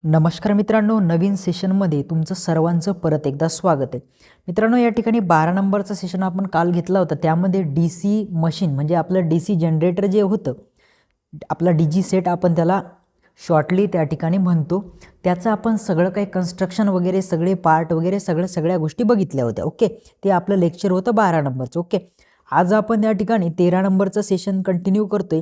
नमस्कार मित्रांनो, नवीन सेशनमध्ये तुमचं सर्वांचं परत एकदा स्वागत आहे. मित्रांनो, या ठिकाणी 12 नंबरचं सेशन आपण काल घेतला होता. त्यामध्ये DC मशीन म्हणजे आपलं DC जनरेटर जे होतं, आपला DG सेट आपण त्याला शॉर्टली त्या ठिकाणी म्हणतो, त्याचं आपण सगळं काही कन्स्ट्रक्शन वगैरे सगळे पार्ट वगैरे सगळ्या गोष्टी बघितल्या होत्या. ओके, ते आपलं लेक्चर होतं 12 नंबरचं. ओके, आज आपण या ठिकाणी 13 नंबरचं सेशन कंटिन्यू करतोय.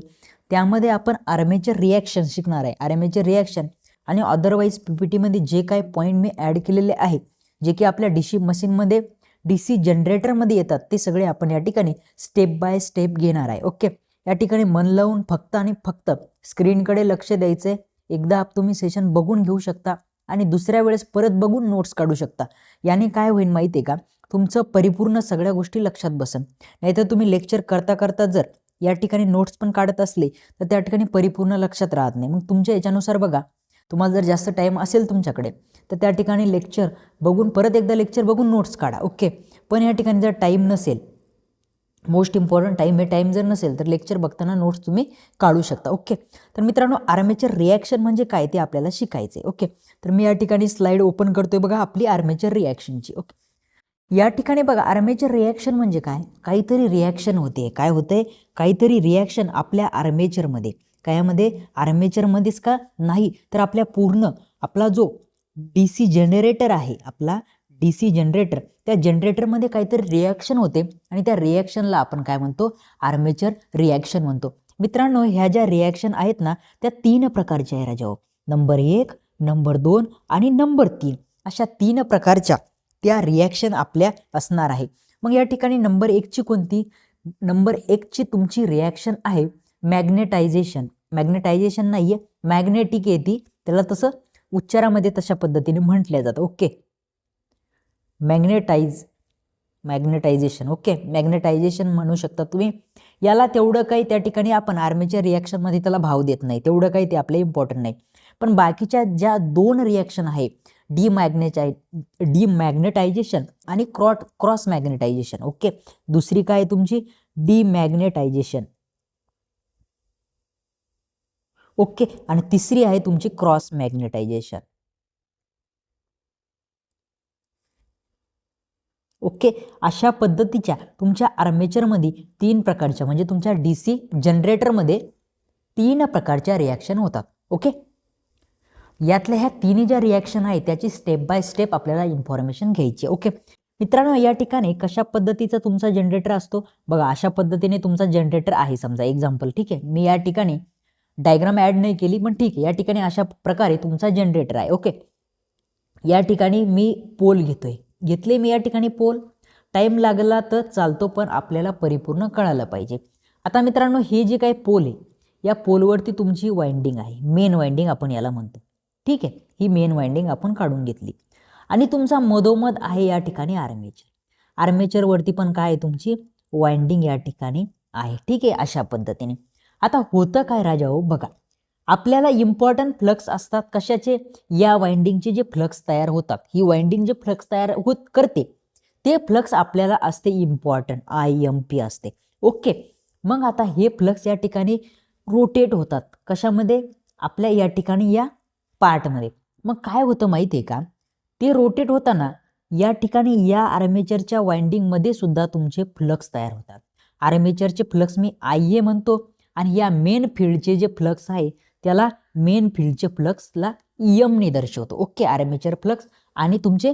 त्यामध्ये आपण आर्मेचर रिॲक्शन शिकणार आहे. आर्मेचर रिॲक्शन आणि अदरवाईज PPTमध्ये जे काही पॉईंट मी ॲड केलेले आहेत, जे की आपल्या DC मशीनमध्ये DC जनरेटरमध्ये येतात, ते सगळे आपण या ठिकाणी स्टेप बाय स्टेप घेणार आहे. ओके, या ठिकाणी मन लावून फक्त आणि फक्त स्क्रीनकडे लक्ष द्यायचं आहे. एकदा तुम्ही सेशन बघून घेऊ शकता आणि दुसऱ्या वेळेस परत बघून नोट्स काढू शकता. याने काय होईल माहिती आहे का, तुमचं परिपूर्ण सगळ्या गोष्टी लक्षात बसन. नाहीतर तुम्ही लेक्चर करता करता जर या ठिकाणी नोट्स पण काढत असले तर त्या ठिकाणी परिपूर्ण लक्षात राहत नाही. मग तुमच्या याच्यानुसार बघा, तुम्हाला जर जास्त टाईम असेल तुमच्याकडे तर त्या ठिकाणी लेक्चर बघून परत एकदा लेक्चर बघून नोट्स काढा. ओके, पण या ठिकाणी जर टाईम नसेल, मोस्ट इम्पॉर्टंट टाईम जर नसेल तर लेक्चर बघताना नोट्स तुम्ही काढू शकता. ओके, तर मित्रांनो, आर्मेचर रिॲक्शन म्हणजे काय ते आपल्याला शिकायचं आहे. ओके, तर मी या ठिकाणी स्लाईड ओपन करतोय बघा आपली आर्मेचर रिॲक्शनची. ओके, या ठिकाणी बघा, आर्मेचर रिॲक्शन म्हणजे काय, काहीतरी रिॲक्शन होते. काय होते? काहीतरी रिॲक्शन आपल्या आर्मेचरमध्ये. कायामध्ये? आर्मेचरमध्येच का नाही तर आपल्या पूर्ण आपला जो DC जनरेटर आहे, आपला DC जनरेटर, त्या जनरेटरमध्ये काहीतरी रिॲक्शन होते आणि त्या रिॲक्शनला आपण काय म्हणतो? आर्मेचर रिॲक्शन म्हणतो. मित्रांनो, ह्या ज्या रिॲक्शन आहेत ना, त्या 3 प्रकारच्या आहे राजाओ. नंबर 1, नंबर 2 आणि नंबर 3 अशा 3 प्रकारच्या त्या रिॲक्शन आपल्या असणार आहे. मग या ठिकाणी नंबर 1ची कोणती? नंबर 1ची तुमची रिॲक्शन आहे मॅग्नेटायझेशन. मॅग्नेटायझेशन नाही आहे, मॅग्नेटिक येते, त्याला तसं उच्चारामध्ये तशा पद्धतीने म्हटलं जातं. Okay, magnetisation. ओके, मॅग्नेटायझेशन म्हणू शकता तुम्ही. याला तेवढं काही त्या ठिकाणी आपण आर्मेचर रिॲक्शनमध्ये त्याला भाव देत नाही, तेवढं काही ते आपले इम्पॉर्टंट नाही. पण बाकीच्या ज्या 2 रिॲक्शन आहे, डिमॅग्नेटायझेशन आणि क्रॉस मॅग्नेटायझेशन. ओके, दुसरी काय तुमची? डिमॅग्नेटायझेशन. ओके, आणि तिसरी आहे तुमची क्रॉस मॅग्नेटायझेशन. ओके, अशा पद्धतीच्या तुमच्या आर्मेचरमध्ये 3 प्रकारच्या म्हणजे तुमच्या DC जनरेटरमध्ये 3 प्रकारच्या रिॲक्शन होतात. ओके, यातल्या ह्या 3 ज्या रिॲक्शन आहे त्याची स्टेप बाय स्टेप आपल्याला इन्फॉर्मेशन घ्यायची. ओके मित्रांनो, या ठिकाणी कशा पद्धतीचा तुमचा जनरेटर असतो बघा, अशा पद्धतीने तुमचा जनरेटर आहे समजा, एक्झाम्पल. ठीक आहे, मी या ठिकाणी डायग्राम ॲड नाही केली, पण ठीक आहे, या ठिकाणी अशा प्रकारे तुमचा जनरेटर आहे. ओके, या ठिकाणी मी पोल घेतले मी या ठिकाणी पोल. टाईम लागला तर चालतो, पण आपल्याला परिपूर्ण कळायला पाहिजे. आता मित्रांनो, हे जे काही पोल आहे, या पोलवरती तुमची वाइंडिंग आहे, मेन वाइंडिंग आपण याला म्हणतो. ठीक आहे, ही मेन वाइंडिंग आपण काढून घेतली आणि तुमचा मधोमध आहे या ठिकाणी आर्मेचर. आर्मेचरवरती पण काय आहे? तुमची वाइंडिंग या ठिकाणी आहे. ठीक आहे, अशा पद्धतीने. आता होतं काय राजाओ बघा, आपल्याला इम्पॉर्टंट फ्लक्स असतात कशाचे? या वाइंडिंगचे जे फ्लक्स तयार होतात, ही वाइंडिंग जे फ्लक्स तयार करते ते फ्लक्स आपल्याला असते इम्पॉर्टंट, IMP असते. ओके, मग आता हे फ्लक्स या ठिकाणी रोटेट होतात कशामध्ये? आपल्या या ठिकाणी या पार्टमध्ये. मग काय होतं माहिती आहे का, ते रोटेट होताना या ठिकाणी या आर्मेचरच्या वाइंडिंगमध्ये सुद्धा तुमचे फ्लक्स तयार होतात. आर्मेचरचे फ्लक्स मी IA म्हणतो आणि या मेन फील्डचे जे फ्लक्स आहे त्याला मेन फील्डचे फ्लक्सला EM ने दर्शवतो. ओके, आर्मेचर फ्लक्स आणि तुमचे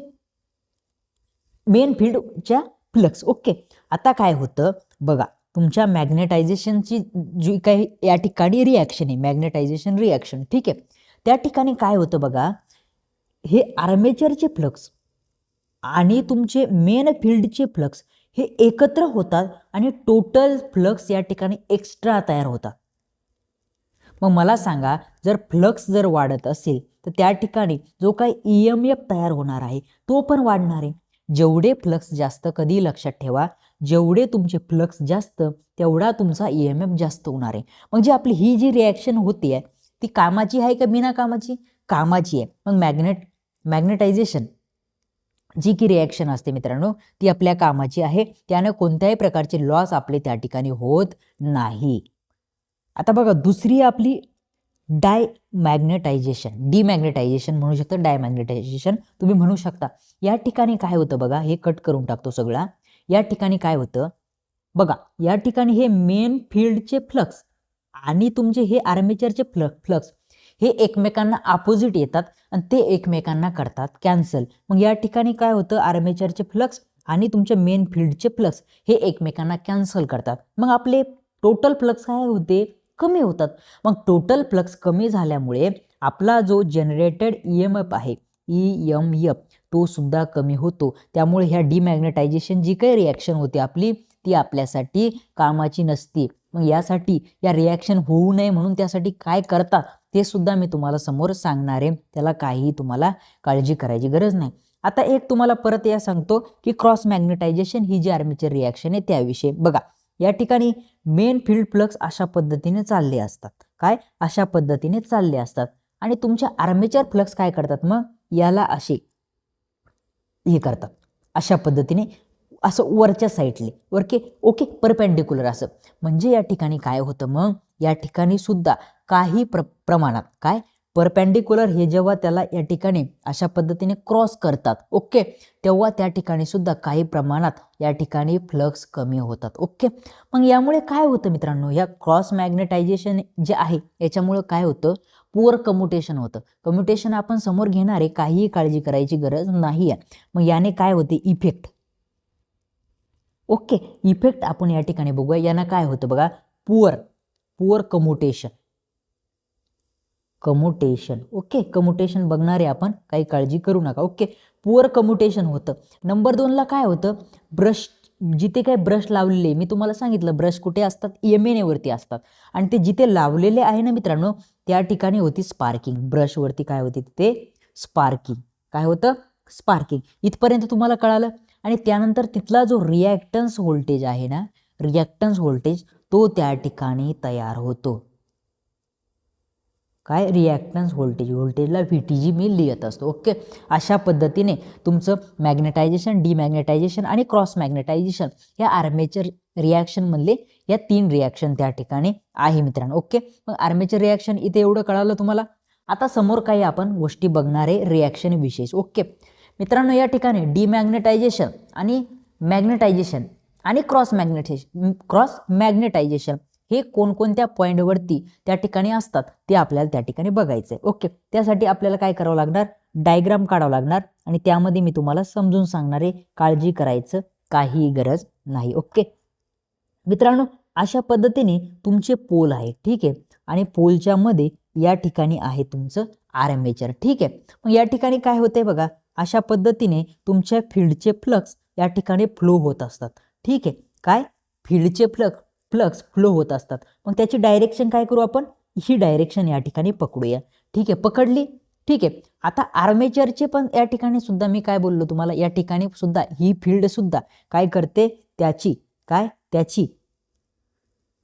मेन फील्डच्या फ्लक्स. ओके, आता काय होतं बघा, तुमच्या मॅग्नेटायझेशनची जी काही या ठिकाणी रिॲक्शन आहे, मॅग्नेटायझेशन रिॲक्शन. ठीक आहे, त्या ठिकाणी काय होतं बघा, हे आर्मेचरचे फ्लक्स आणि तुमचे मेन फील्डचे फ्लक्स हे एकत्र होतात आणि टोटल फ्लक्स या ठिकाणी एक्स्ट्रा तयार होतात. मग मला सांगा, जर फ्लक्स जर वाढत असेल तर त्या ठिकाणी जो काही EMF तयार होणार आहे तो पण वाढणार आहे. जेवढे फ्लक्स जास्त, कधी लक्षात ठेवा, जेवढे तुमचे फ्लक्स जास्त तेवढा तुमचा EMF जास्त होणार आहे. म्हणजे आपली ही जी रिॲक्शन होती आहे ती कामाची आहे का बिना कामाची? कामाची आहे. मग मॅग्नेटायझेशन जी की रिॲक्शन असते मित्रांनो, ती आपल्या कामाची आहे. त्याने कोणत्याही प्रकारचे लॉस आपले त्या ठिकाणी होत नाही. आता बघा, दुसरी आपली डायमॅग्नेटायझेशन, डिमॅग्नेटायझेशन म्हणू शकता, डायमॅग्नेटायझेशन तुम्ही म्हणू शकता. या ठिकाणी काय होतं बघा, हे कट करून टाकतो सगळा. या ठिकाणी काय होतं बघा, या ठिकाणी हे मेन फील्डचे फ्लक्स आणि तुमचे हे आर्मेचरचे फ्लक्स हे एकमेकांना अपोजिट येतात आणि ते एकमेकांना करतात कॅन्सल. मग या ठिकाणी काय होतं, आर्मेचरचे फ्लक्स आणि तुमचे मेन फील्डचे फ्लक्स हे एकमेकांना कॅन्सल करतात. मग आपले टोटल फ्लक्स काय होते, कमी होतात. मग टोटल फ्लक्स कमी झाल्यामुळे आपला जो जनरेटेड EMF आहे EMF तो सुद्धा कमी होतो. त्यामुळे ह्या डिमॅग्नेटायझेशन जी काही रिॲक्शन होते आपली ती आपल्यासाठी कामाची नसते. मग यासाठी या रिॲक्शन होऊ नये म्हणून त्यासाठी काय करतात ते सुद्धा मी तुम्हाला समोर सांगणार आहे. त्याला काही तुम्हाला काळजी करायची गरज नाही. आता एक तुम्हाला परत या सांगतो की क्रॉस मॅग्नेटायझेशन ही जी आर्मेचर रिॲक्शन आहे त्याविषयी बघा. या ठिकाणी मेन फील्ड फ्लक्स अशा पद्धतीने चालले असतात, काय अशा पद्धतीने चालले असतात आणि तुमच्या आर्मेचर फ्लक्स काय करतात, मग याला असे हे करतात अशा पद्धतीने, असं वरच्या साईडले ओके परपेंडिक्युलर असं. म्हणजे या ठिकाणी काय होतं, मग या ठिकाणी सुद्धा काही प्रमाणात काय परपेंडिक्युलर हे जेव्हा त्याला या ठिकाणी अशा पद्धतीने क्रॉस करतात ओके, तेव्हा त्या ठिकाणी सुद्धा काही प्रमाणात या ठिकाणी फ्लक्स कमी होतात ओके. मग यामुळे काय होतं मित्रांनो, या क्रॉस मॅग्नेटायझेशन जे आहे याच्यामुळे काय होतं, पुअर कम्युटेशन होतं. कम्युटेशन आपण समोर घेणार आहे, काहीही काळजी करायची गरज नाही आहे. मग याने काय होते, इफेक्ट ओके, इफेक्ट आपण या ठिकाणी बघूया. यानं काय होतं बघा, पुअर कम्युटेशन ओके, कम्युटेशन बघणार आहे आपण, काही काळजी करू नका ओके. पुअर कम्युटेशन होतं. नंबर 2ला काय होतं, ब्रश जिथे काय ब्रश लावलेले मी तुम्हाला सांगितलं ब्रश कुठे असतात, EMNA वरती असतात आणि ते जिथे लावलेले आहे ना मित्रांनो त्या ठिकाणी होती स्पार्किंग. ब्रशवरती काय होती तिथे स्पार्किंग, काय होतं स्पार्किंग. इथपर्यंत तुम्हाला कळालं. आणि त्यानंतर तिथला जो रिॲक्टन्स व्होल्टेज आहे ना, रिॲक्टन्स व्होल्टेज तो त्या ठिकाणी तयार होतो. काय रिॲक्टन्स व्होल्टेजला VTG मी लिहित असतो ओके. अशा पद्धतीने तुमचं मॅग्नेटायझेशन, डिमॅग्नेटायझेशन आणि क्रॉस मॅग्नेटायझेशन या आर्मेचर रिॲक्शनमधले या 3 रिॲक्शन त्या ठिकाणी आहे मित्रांनो ओके. मग आर्मेचर रिॲक्शन इथे एवढं कळालं तुम्हाला. आता समोर काही आपण गोष्टी बघणार आहे रिॲक्शन विशेष ओके. मित्रांनो या ठिकाणी डिमॅग्नेटायझेशन आणि मॅग्नेटायझेशन आणि क्रॉस मॅग्नेटायझेशन हे कोणकोणत्या पॉईंटवरती त्या ठिकाणी असतात ते आपल्याला त्या ठिकाणी बघायचं आहे ओके. त्यासाठी आपल्याला काय करावं लागणार, डायग्राम काढावं लागणार आणि त्यामध्ये मी तुम्हाला समजून सांगणार आहे, काळजी करायचं काही गरज नाही ओके. मित्रांनो अशा पद्धतीने तुमचे पोल आहे ठीक आहे आणि पोलच्या मध्ये या ठिकाणी आहे तुमचं आर्मेचर ठीक आहे. मग या ठिकाणी काय होतंय बघा, अशा पद्धतीने तुमच्या फील्डचे फ्लक्स या ठिकाणी फ्लो होत असतात ठीक आहे. काय फील्डचे फ्लक्स फ्लो होत असतात. मग त्याची डायरेक्शन काय करू आपण, ही डायरेक्शन या ठिकाणी पकडूया ठीक आहे. पकडली ठीक आहे. आता आर्मेचरचे पण या ठिकाणी सुद्धा मी काय बोललो तुम्हाला, या ठिकाणी सुद्धा ही फील्ड सुद्धा काय करते, त्याची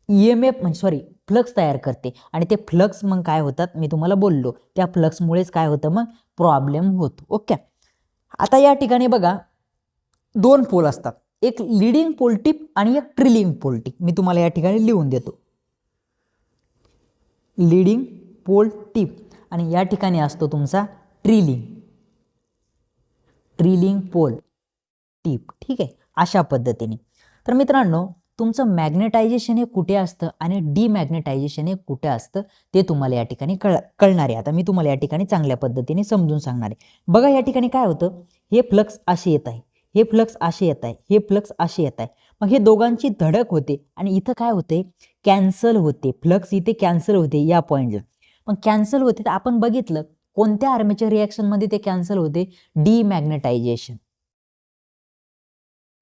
EMF म्हणजे फ्लक्स तयार करते आणि ते फ्लक्स मग काय होतात मी तुम्हाला बोललो, त्या फ्लक्समुळेच काय होतं मग प्रॉब्लेम होतो ओके. आता या ठिकाणी बघा 2 पोल असतात, एक लीडिंग पोल टिप आणि एक ट्रिलिंग पोल टिप. मी तुम्हाला या ठिकाणी लिहून देतो, लीडिंग पोल टिप आणि या ठिकाणी असतो तुमचा ट्रिलिंग पोल टिप ठीक आहे. अशा पद्धतीने तर मित्रांनो तुमचं मॅग्नेटायझेशन हे कुठे असतं आणि डिमॅग्नेटायझेशन हे कुठे असतं ते तुम्हाला या ठिकाणी कळणार आहे. आता मी तुम्हाला या ठिकाणी चांगल्या पद्धतीने समजून सांगणार आहे. बघा या ठिकाणी काय होतं, हे फ्लक्स असे येत आहे, हे फ्लक्स असे येत आहे, हे फ्लक्स असे येत आहे. मग हे दोघांची धडक होते आणि इथं काय होते, कॅन्सल होते. फ्लक्स इथे कॅन्सल होते या पॉईंटला. मग कॅन्सल होते तर आपण बघितलं कोणत्या आर्मेचर रिॲक्शनमध्ये ते कॅन्सल होते, डिमॅग्नेटायझेशन.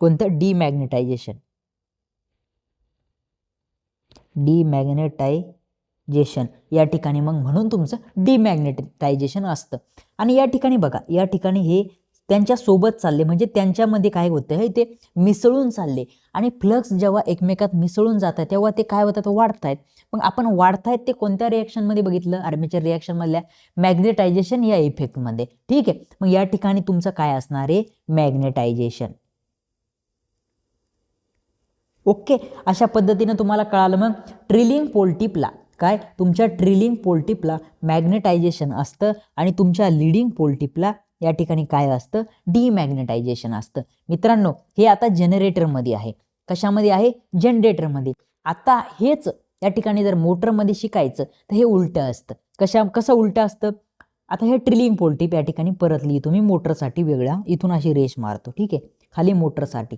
कोणतं, डिमॅग्नेटायझेशन या ठिकाणी. मग म्हणून तुमचं डिमॅग्नेटायझेशन असतं. आणि या ठिकाणी बघा, या ठिकाणी हे त्यांच्या सोबत चालले म्हणजे त्यांच्यामध्ये काय होतं हे ते मिसळून चालले आणि फ्लक्स जेव्हा एकमेकात मिसळून जातात तेव्हा ते काय होतात, वाढतायत. मग आपण वाढतायत ते कोणत्या रिॲक्शनमध्ये बघितलं, आर्मेचर रिॲक्शनमधल्या मॅग्नेटायझेशन या इफेक्टमध्ये ठीक आहे. मग या ठिकाणी तुमचं काय असणार आहे, मॅग्नेटायझेशन ओके. अशा पद्धतीने तुम्हाला कळालं. मग ट्रिलिंग पोल टिपला काय तुमच्या ट्रिलिंग पोल टिपला मॅग्नेटायझेशन असतं आणि तुमच्या लीडिंग पोल टिपला या ठिकाणी काय असतं, डिमॅग्नेटायझेशन असतं. मित्रांनो हे आता जनरेटरमध्ये आहे. कशामध्ये आहे, जनरेटरमध्ये. आता हेच या ठिकाणी जर मोटरमध्ये शिकायचं तर हे उलटं असतं. कसं उलटं असतं, आता हे ट्रिलिंग पोल टिप या ठिकाणी परत लिहितो मी मोटरसाठी वेगळा, इथून अशी रेष मारतो, ठीक आहे. खाली मोटरसाठी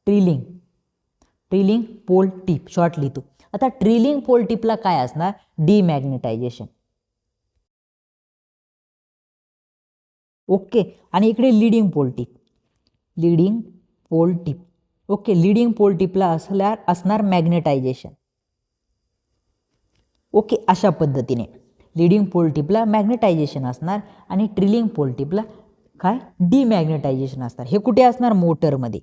ट्रिलिंग पोल टिप शॉर्ट लिहितो. आता ट्रिलिंग पोल टिपला काय असणार, डिमॅग्नेटायझेशन. ओके. आणि इकडे leading pole tip. Okay. Leading pole टिपला असणार मॅग्नेटायझेशन. ओके. अशा पद्धतीने लीडिंग पोल टिपला मॅग्नेटायझेशन असणार आणि ट्रिलिंग पोल टिपला काय, डिमॅग्नेटायझेशन असणार. हे कुठे असणार, मोटरमध्ये.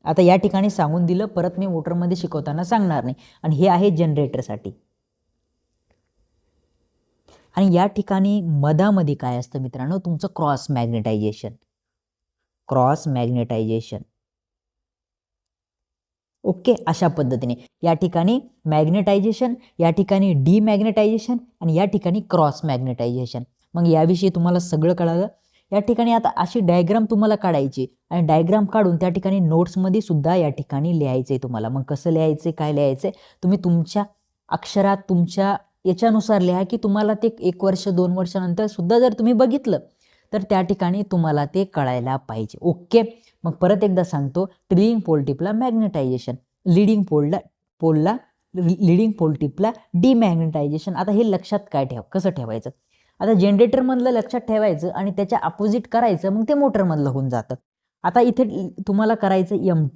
आता या ठिकाणी सांगून दिलं, परत मी मोटरमध्ये शिकवताना सांगणार नाही. आणि हे आहे जनरेटरसाठी. आणि या ठिकाणी मधामध्ये काय असतं मित्रांनो, तुमचं क्रॉस मॅग्नेटायझेशन. ओके. अशा पद्धतीने या ठिकाणी मॅग्नेटायझेशन, या ठिकाणी डिमॅग्नेटायझेशन आणि या ठिकाणी क्रॉस मॅग्नेटायझेशन. मग याविषयी तुम्हाला सगळं कळालं. या ठिकाणी आता अशी डायग्राम तुम्हाला काढायची आणि डायग्राम काढून त्या ठिकाणी नोट्समध्ये सुद्धा या ठिकाणी लिहायचे तुम्हाला. मग कसं लिहायचे, काय लिहायचे, तुम्ही तुमच्या अक्षरात तुमच्या याच्यानुसार लिहा की तुम्हाला ते 1 वर्ष 2 वर्षानंतर सुद्धा जर तुम्ही बघितलं तर त्या ठिकाणी तुम्हाला ते कळायला पाहिजे. ओके. मग परत एकदा सांगतो, ट्रिलिंग पोल टिपला मॅग्नेटायझेशन, लीडिंग पोल टिपला डिमॅग्नेटायझेशन. आता हे लक्षात कसं ठेवायचं, आता जनरेटरमधलं लक्षात ठेवायचं आणि त्याच्या अपोजिट करायचं, मग ते मोटरमधलं होऊन जातं. आता इथे तुम्हाला करायचं एम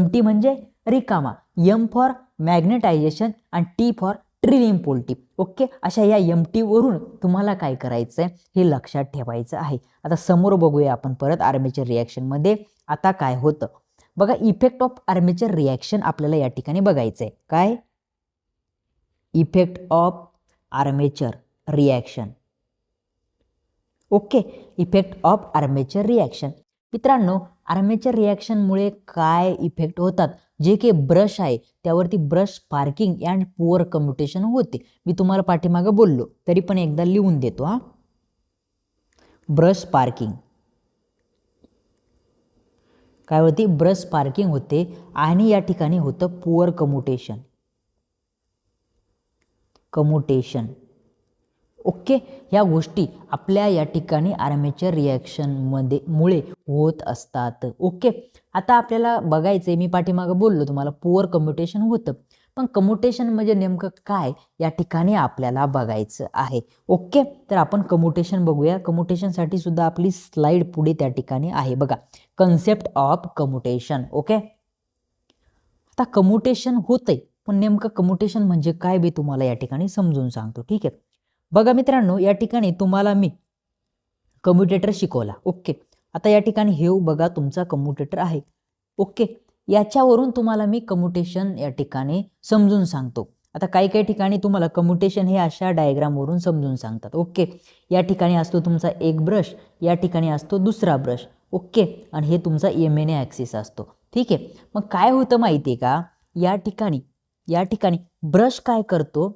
टी म्हणजे रिकामा, एम फॉर मॅग्नेटायझेशन आणि T for trailing pole tip. Okay. अशा या एम टी वरून तुम्हाला काय करायचं आहे हे लक्षात ठेवायचं आहे. आता समोर बघूया आपण परत आर्मेचर रिॲक्शनमध्ये आता काय होतं बघा. इफेक्ट ऑफ आर्मेचर रिॲक्शन आपल्याला या ठिकाणी बघायचं आहे. काय, effect of armature reaction. Okay. Effect of armature reaction. मित्रांनो आर्मेचर रिॲक्शनमुळे काय इफेक्ट होतात, जे की ब्रश आहे त्यावरती brush sparking and poor commutation होते. मी तुम्हाला पाठीमागं बोललो तरी पण एकदा लिहून देतो. ब्रश स्पार्किंग काय होती, ब्रश स्पार्किंग होते आणि या ठिकाणी होतं पुअर कम्युटेशन. ओके. ह्या गोष्टी आपल्या या ठिकाणी आर्मेचर रिॲक्शनमध्ये मुळे होत असतात. ओके. आता आपल्याला बघायचंय, मी पाठीमागं बोललो तुम्हाला पुअर कम्युटेशन होतं, पण कम्युटेशन म्हणजे नेमकं काय या ठिकाणी आपल्याला बघायचं आहे. ओके. तर आपण कम्युटेशन बघूया. कम्युटेशनसाठी सुद्धा आपली स्लाइड पुढे त्या ठिकाणी आहे बघा, कन्सेप्ट ऑफ कम्युटेशन. ओके. आता कम्युटेशन होतंय, पण नेमकं कम्युटेशन म्हणजे काय बी तुम्हाला या ठिकाणी समजून सांगतो, ठीक आहे. बघा मित्रांनो या ठिकाणी तुम्हाला मी कम्युटेटर शिकवला. ओके. आता या ठिकाणी हे बघा तुमचा कम्युटेटर आहे. ओके. याच्यावरून तुम्हाला मी कम्युटेशन या ठिकाणी समजून सांगतो. आता काही ठिकाणी तुम्हाला कम्युटेशन हे अशा डायग्रामवरून समजून सांगतात. ओके. या ठिकाणी असतो तुमचा एक ब्रश, या ठिकाणी असतो दुसरा ब्रश. ओके. आणि हे तुमचा एमएनए ॲक्सिस असतो, ठीक आहे. मग काय होतं माहिती आहे का, या ठिकाणी ब्रश काय करतो,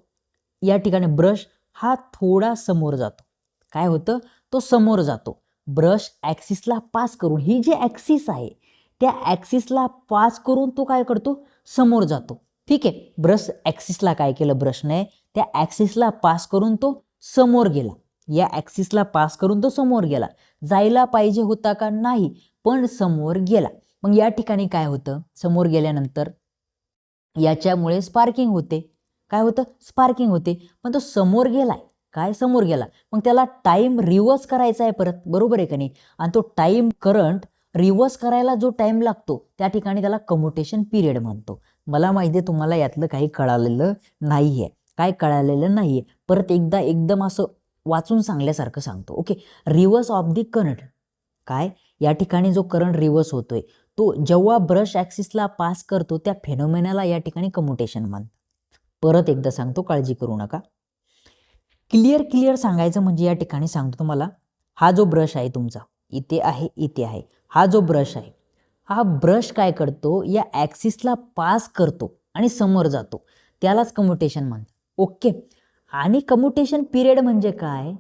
या ठिकाणी ब्रश हा थोडा समोर जातो. काय होतं, तो समोर जातो. ब्रश ॲक्सिसला पास करून, ही जी ॲक्सिस आहे त्या ॲक्सिसला पास करून तो काय करतो, समोर जातो. ठीक आहे. ब्रश ॲक्सिसला काय केलं ब्रशने, त्या ॲक्सिसला पास करून तो समोर गेला. या ॲक्सिसला पास करून तो समोर गेला. जायला पाहिजे होता का, नाही, पण समोर गेला. मग या ठिकाणी काय होतं, समोर गेल्यानंतर याच्यामुळे स्पार्किंग होते. काय होतं, स्पार्किंग होते. पण तो समोर गेलाय, काय समोर गेला, मग त्याला टाइम रिव्हर्स करायचा आहे परत, बरोबर आहे का नाही. आणि तो टाइम करंट रिव्हर्स करायला जो टाइम लागतो त्या ठिकाणी त्याला कम्युटेशन पिरियड म्हणतो. मला माहिती आहे तुम्हाला यातलं काही कळालेलं नाही आहे. काय कळालेलं नाही आहे, परत एकदा एकदम असं वाचून सांगल्यासारखं सांगतो. Okay. Reverse of the current. काय, या ठिकाणी जो करंट रिव्हर्स होतोय तो जेव्हा ब्रश ॲक्सिसला पास करतो त्या फेनोमेनाला या ठिकाणी कम्युटेशन म्हणतात. परत एकदा सांगतो, काळजी करू नका. क्लिअर सांगायचं म्हणजे या ठिकाणी सांगतो तुम्हाला, हा जो ब्रश आहे तुमचा इथे आहे, इथे आहे, हा जो ब्रश आहे, हा ब्रश काय करतो, या ॲक्सिसला पास करतो आणि समोर जातो, त्यालाच कम्युटेशन म्हणतात. ओके. आणि कम्युटेशन पिरियड म्हणजे काय,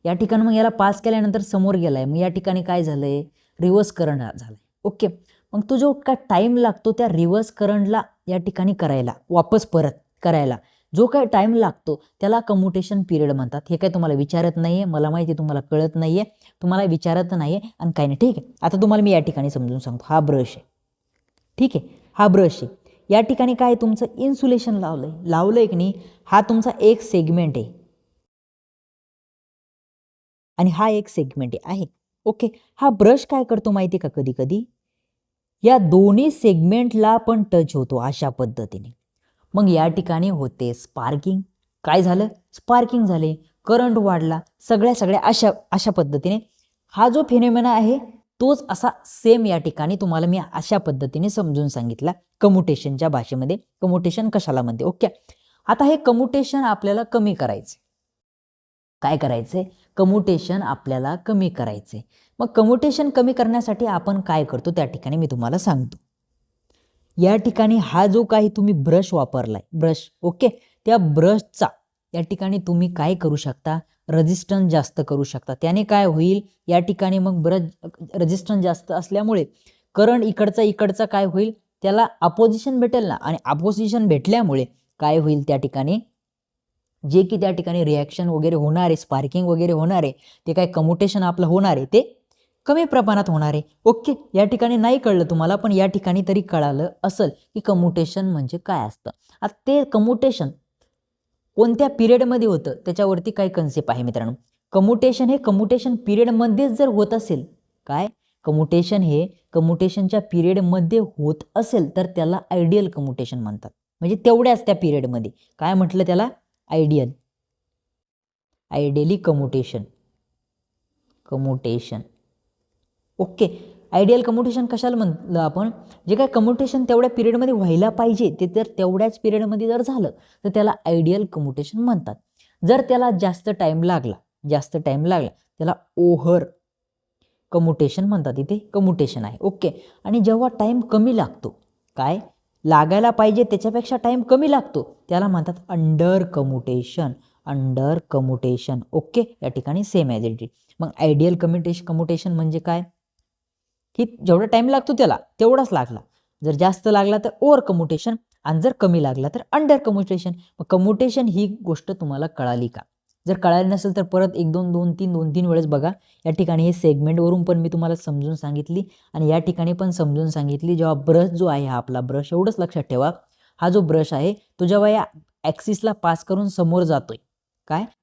या ठिकाणी मग याला पास केल्यानंतर समोर गेलाय, मग या ठिकाणी काय झालंय, रिव्हर्स करंट झालाय. ओके. मग तो जो काय टाइम लागतो त्या रिव्हर्स करंटला या ठिकाणी करायला, वापस परत करायला जो काय टाइम लागतो त्याला कम्युटेशन पिरियड म्हणतात. हे काय तुम्हाला विचारत नाहीये, मला माहिती तुम्हाला कळत नाहीये, तुम्हाला विचारत नाहीये आणि काही नाही. ठीक आहे, आता तुम्हाला मी या ठिकाणी समजून सांगतो. हा ब्रश आहे, ठीक आहे, हा ब्रश आहे. या ठिकाणी काय तुमचं इन्सुलेशन लावलंय की नाही, हा तुमचा एक सेगमेंट आहे आणि हा एक सेगमेंट आहे. ओके. हा ब्रश काय करतो माहिती आहे का, कधी कधी या दोन्ही सेगमेंटला पण टच होतो अशा पद्धतीने. मग या ठिकाणी होते स्पार्किंग. काय झालं, स्पार्किंग झाले, करंट वाढला, सगळ्या अशा पद्धतीने हा जो फिनोमेना आहे तोच असा सेम या ठिकाणी तुम्हाला मी अशा पद्धतीने समजून सांगितला कम्युटेशनच्या भाषेमध्ये. कम्युटेशन कशाला म्हणते. ओके. आता हे कम्युटेशन आपल्याला कमी करायचे. काय करायचंय, कम्युटेशन आपल्याला कमी करायचंय. मग कम्युटेशन कमी करण्यासाठी आपण काय करतो त्या ठिकाणी मी तुम्हाला सांगतो. या ठिकाणी हा जो काही तुम्ही ब्रश वापरलाय, ब्रश, ओके, त्या ब्रशचा या ठिकाणी तुम्ही काय करू शकता, रेजिस्टन्स जास्त करू शकता. त्याने काय होईल, या ठिकाणी मग ब्रश रेजिस्टन्स जास्त असल्यामुळे करंट इकडचा काय होईल, त्याला अपोजिशन भेटेल ना, आणि अपोजिशन भेटल्यामुळे काय होईल, त्या ठिकाणी जे की त्या ठिकाणी रिॲक्शन वगैरे होणार आहे, स्पार्किंग वगैरे होणार आहे, ते काय कम्युटेशन आपलं होणार आहे ते कमी प्रमाणात होणार आहे. ओके. या ठिकाणी नाही कळलं तुम्हाला, पण या ठिकाणी तरी कळालं असेल की कम्युटेशन म्हणजे काय असतं. आता ते कम्युटेशन कोणत्या पिरियडमध्ये होतं त्याच्यावरती काय कन्सेप्ट आहे मित्रांनो. कम्युटेशन हे कम्युटेशन पिरियडमध्येच जर होत असेल, काय कम्युटेशन हे कम्युटेशनच्या पिरियडमध्ये होत असेल तर त्याला आयडियल कम्युटेशन म्हणतात. म्हणजे तेवढ्याच त्या पिरियडमध्ये काय म्हटलं त्याला, ideally commutation. Okay. Ideal commutation कशाला म्हणलं आपण, जे काय कम्युटेशन तेवढ्या पिरियडमध्ये व्हायला पाहिजे ते जर तेवढ्याच पिरियडमध्ये जर झालं तर त्याला आयडियल कम्युटेशन म्हणतात. जर त्याला जास्त टाइम लागला त्याला ओव्हर कम्युटेशन म्हणतात. इथे कम्युटेशन आहे. ओके. आणि जेव्हा टाइम कमी लागतो, काय लागायला पाहिजे त्याच्यापेक्षा टाइम कमी लागतो, त्याला म्हणतात अंडर कम्युटेशन. ओके. या ठिकाणी सेम ॲज इट इज. मग आयडियल कम्युटेशन म्हणजे काय, की जेवढा टाइम लागतो त्याला तेवढाच लागला, जर जास्त लागला तर ओव्हर कम्युटेशन, आणि जर कमी लागला तर अंडर कम्युटेशन. मग कम्युटेशन ही गोष्ट तुम्हाला कळाली का, जर कळाली नसेल तर परत 2-3 वेळेस बघा. या ठिकाणी हे सेगमेंटवरून पण मी तुम्हाला समजून सांगितली आणि या ठिकाणी पण समजून सांगितली. जेव्हा ब्रश जो आहे हा आपला ब्रश, एवढंच लक्षात ठेवा, हा जो ब्रश आहे तो जेव्हा या ॲक्सिसला पास करून समोर जातोय,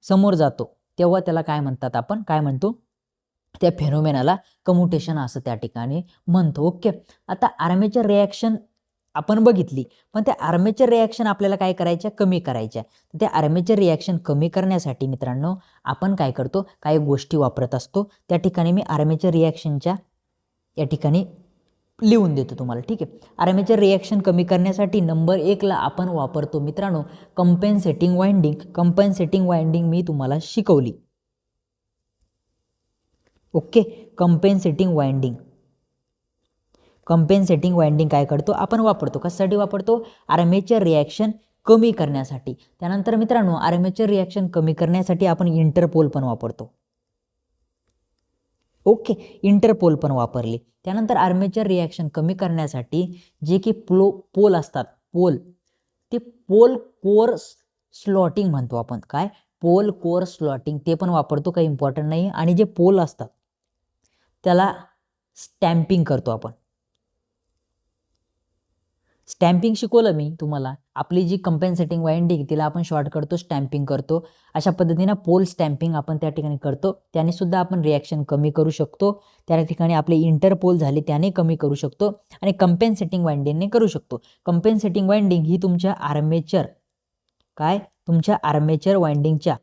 समोर जातो, तेव्हा त्याला काय म्हणतात, आपण काय म्हणतो, त्या फेनोमेनाला कम्युटेशन असं त्या ठिकाणी म्हणतो. ओके. आता आर्मेचर रिॲक्शन आपण बघितली, पण त्या आर्मेचर रिॲक्शन आपल्याला काय करायच्या, कमी करायच्या. त्या आर्मेचर रिॲक्शन कमी करण्यासाठी मित्रांनो आपण काय करतो, काही गोष्टी वापरत असतो. त्या ठिकाणी मी आर्मेचर रिॲक्शनच्या या ठिकाणी लिहून देतो तुम्हाला. ठीक आहे. आर्मेचर रिॲक्शन कमी करण्यासाठी नंबर 1ला आपण वापरतो मित्रांनो कंपेन्सेटिंग वाइंडिंग मी तुम्हाला शिकवली. ओके. कंपेन्सेटिंग वाइंडिंग काय करतो, आपण वापरतो. कशासाठी वापरतो, आर्मेचर रिॲक्शन कमी करण्यासाठी. त्यानंतर मित्रांनो आर्मेचर रिॲक्शन कमी करण्यासाठी आपण इंटरपोल पण वापरतो. ओके. इंटरपोल पण वापरली. त्यानंतर आर्मेचर रिॲक्शन कमी करण्यासाठी जे की पोल असतात, ते पोल कोर स्लॉटिंग म्हणतो आपण. काय, पोल कोर स्लॉटिंग, ते पण वापरतो, काही इम्पॉर्टंट नाही. आणि जे पोल असतात त्याला स्टॅम्पिंग करतो आपण. स्टॅम्पिंग शिकवलं मी तुम्हाला. आपली जी कंपेन्सेटिंग वाइंडिंग तिला आपण शॉर्ट करतो, स्टॅम्पिंग करतो. अशा पद्धतीनं पोल स्टॅम्पिंग आपण त्या ठिकाणी करतो. त्याने सुद्धा आपण रिॲक्शन कमी करू शकतो. त्या ठिकाणी आपले इंटरपोल झाले त्याने कमी करू शकतो आणि कंपेन्सेटिंग वाइंडिंगने करू शकतो. कंपेन्सेटिंग वाइंडिंग ही तुमच्या आर्मेचर वाइंडिंगच्या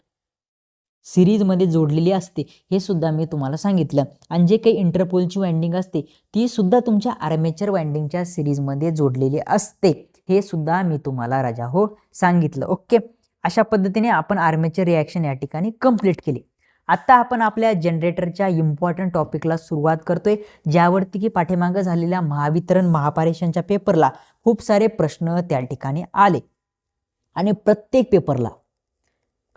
सिरीजमध्ये जोडलेली असते, हे सुद्धा मी तुम्हाला सांगितलं. आणि जे काही इंटरपोलची वाइंडिंग असते ती सुद्धा तुमच्या आर्मेचर वाइंडिंगच्या सिरीजमध्ये जोडलेली असते, हे सुद्धा मी तुम्हाला राजा हो सांगितलं. ओके. अशा पद्धतीने आपण आर्मेचर रिॲक्शन या ठिकाणी कंप्लीट केली. आता आपण आपल्या जनरेटरच्या इम्पॉर्टंट टॉपिकला सुरुवात करतोय, ज्यावरती की पाठीमागं झालेल्या महावितरण महापारेषणच्या पेपरला खूप सारे प्रश्न त्या ठिकाणी आले आणि प्रत्येक पेपरला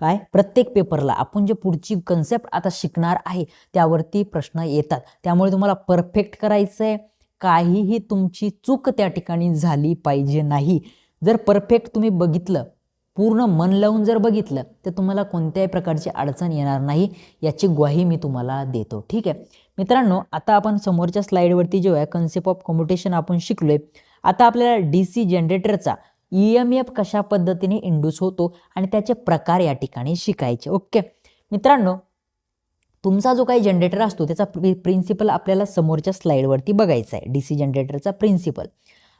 काय प्रत्येक पेपरला आपण जे पुढची कन्सेप्ट आता शिकणार आहे त्यावरती प्रश्न येतात, त्यामुळे तुम्हाला परफेक्ट करायचं आहे, काहीही तुमची चूक त्या ठिकाणी झाली पाहिजे नाही. जर परफेक्ट तुम्ही बघितलं, पूर्ण मन लावून जर बघितलं तर तुम्हाला कोणत्याही प्रकारची अडचण येणार नाही, याची ग्वाही मी तुम्हाला देतो. ठीक आहे मित्रांनो, आता आपण समोरच्या स्लाइडवरती जो आहे कन्सेप्ट ऑफ कम्प्युटेशन आपण शिकलोय. आता आपल्याला DC जनरेटरचा EMF कशा पद्धतीने इंड्यूस होतो आणि त्याचे प्रकार या ठिकाणी शिकायचे. ओके मित्रांनो, तुमचा जो काही जनरेटर असतो त्याचा प्रिन्सिपल आपल्याला समोरच्या स्लाइडवरती बघायचा आहे, DC जनरेटरचा प्रिन्सिपल.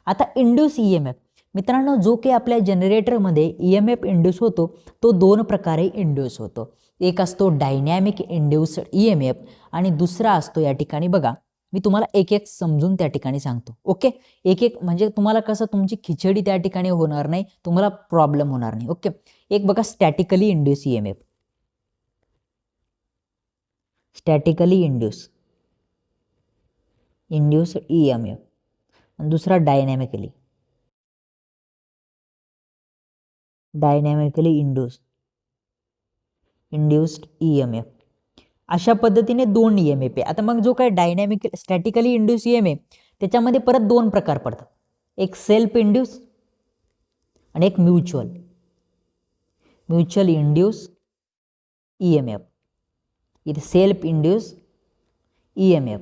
आता इंड्यूस EMF मित्रांनो, जो काही आपल्या जनरेटरमध्ये EMF इंड्यूस होतो तो दोन प्रकारे इंड्यूस होतो. एक असतो डायनॅमिक इंड्यूस्ड EMF आणि दुसरा असतो या ठिकाणी बघा, मी तुम्हाला एक एक समजून त्या ठिकाणी सांगतो. ओके, एक एक म्हणजे तुम्हाला कसं तुमची खिचडी त्या ठिकाणी होणार नाही, तुम्हाला प्रॉब्लेम होणार नाही. ओके, एक बघा statically induce EMF, statically induced EMF आणि दुसरा डायनॅमिकली इंड्यूस्ड EMF. अशा पद्धतीने दोन EMF आहे. आता मग जो काय डायनॅमिक स्टॅटिकली इंड्यूस EMF त्याच्यामध्ये परत दोन प्रकार पडतात, एक सेल्फ इंड्यूस आणि एक म्युच्युअल इंड्यूस EMF. इथे सेल्फ इंड्यूस EMF.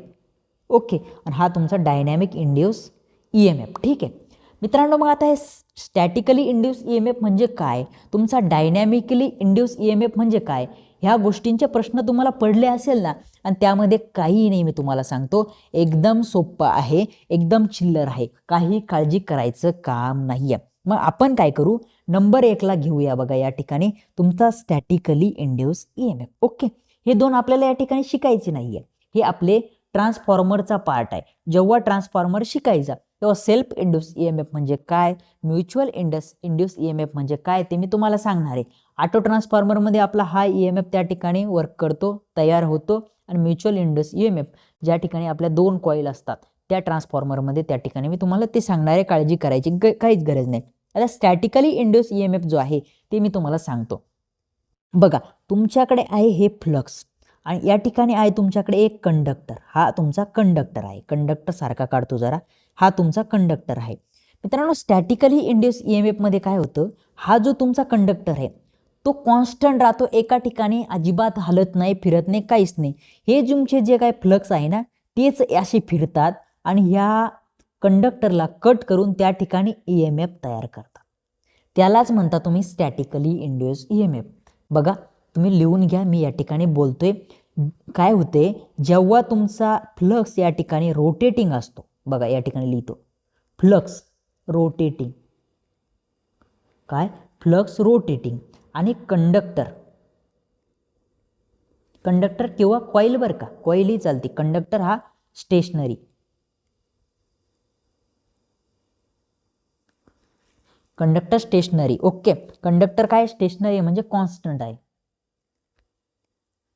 ओके, आणि हा तुमचा डायनॅमिक इंड्यूस EMF. ठीक आहे मित्रांनो, मग आता हे स्टॅटिकली इंड्यूस EMF म्हणजे काय, तुमचा डायनॅमिकली इंड्यूस EMF म्हणजे काय, ह्या गोष्टींचे प्रश्न तुम्हाला पडले असेल ना, आणि त्यामध्ये काही नाही, मी तुम्हाला सांगतो एकदम सोपं आहे, एकदम चिल्लर आहे, काही काळजी करायचं काम नाही आहे. मग आपण काय करू, नंबर 1ला घेऊया बघा या ठिकाणी तुमचा स्टॅटिकली इंड्यूस EMF. ओके, हे दोन आपल्याला या ठिकाणी शिकायचे नाही आहे, हे आपले ट्रान्सफॉर्मरचा पार्ट आहे. जेव्हा ट्रान्सफॉर्मर शिकायचा तेव्हा सेल्फ इंड्यूस EMF म्हणजे काय, म्युच्युअल इंड्यूस EMF म्हणजे काय ते मी तुम्हाला सांगणार आहे. ऑटो ट्रान्सफॉर्मरमध्ये आपला हा EMF त्या ठिकाणी वर्क करतो, तयार होतो, आणि म्युच्युअल इंड्यूस EMF ज्या ठिकाणी आपल्या दोन कॉईल असतात त्या ट्रान्सफॉर्मरमध्ये त्या ठिकाणी मी तुम्हाला ते सांगणार आहे, काळजी करायची काहीच गरज नाही. आता स्टॅटिकली इंड्यूस EMF जो आहे ते मी तुम्हाला सांगतो. बघा, तुमच्याकडे आहे हे फ्लक्स आणि या ठिकाणी आहे तुमच्याकडे एक कंडक्टर, हा तुमचा कंडक्टर आहे, कंडक्टर सारखा काढतो जरा, हा तुमचा कंडक्टर आहे. मित्रांनो, स्टॅटिकली इंड्यूस EMF मध्ये काय होतं, हा जो तुमचा कंडक्टर आहे तो कॉन्स्टंट राहतो, एका ठिकाणी अजिबात हलत नाही, फिरत नाही, काहीच नाही. हे तुमचे जे काही फ्लक्स आहे ना तेच असे फिरतात आणि ह्या कंडक्टरला कट करून त्या ठिकाणी EMF तयार करतात, त्यालाच म्हणता तुम्ही स्टॅटिकली इंड्यूस EMF. बघा, तुम्ही लिहून घ्या, मी या ठिकाणी बोलतोय. काय होते, जेव्हा तुमचा फ्लक्स या ठिकाणी रोटेटिंग असतो, बघा या ठिकाणी लिहितो फ्लक्स रोटेटिंग, काय फ्लक्स रोटेटिंग, आणि कंडक्टर किंवा कॉईल, बर का कॉईलही चालते, कंडक्टर हा stationary, conductor stationary. Okay, conductor काय स्टेशनरी म्हणजे कॉन्स्टंट आहे,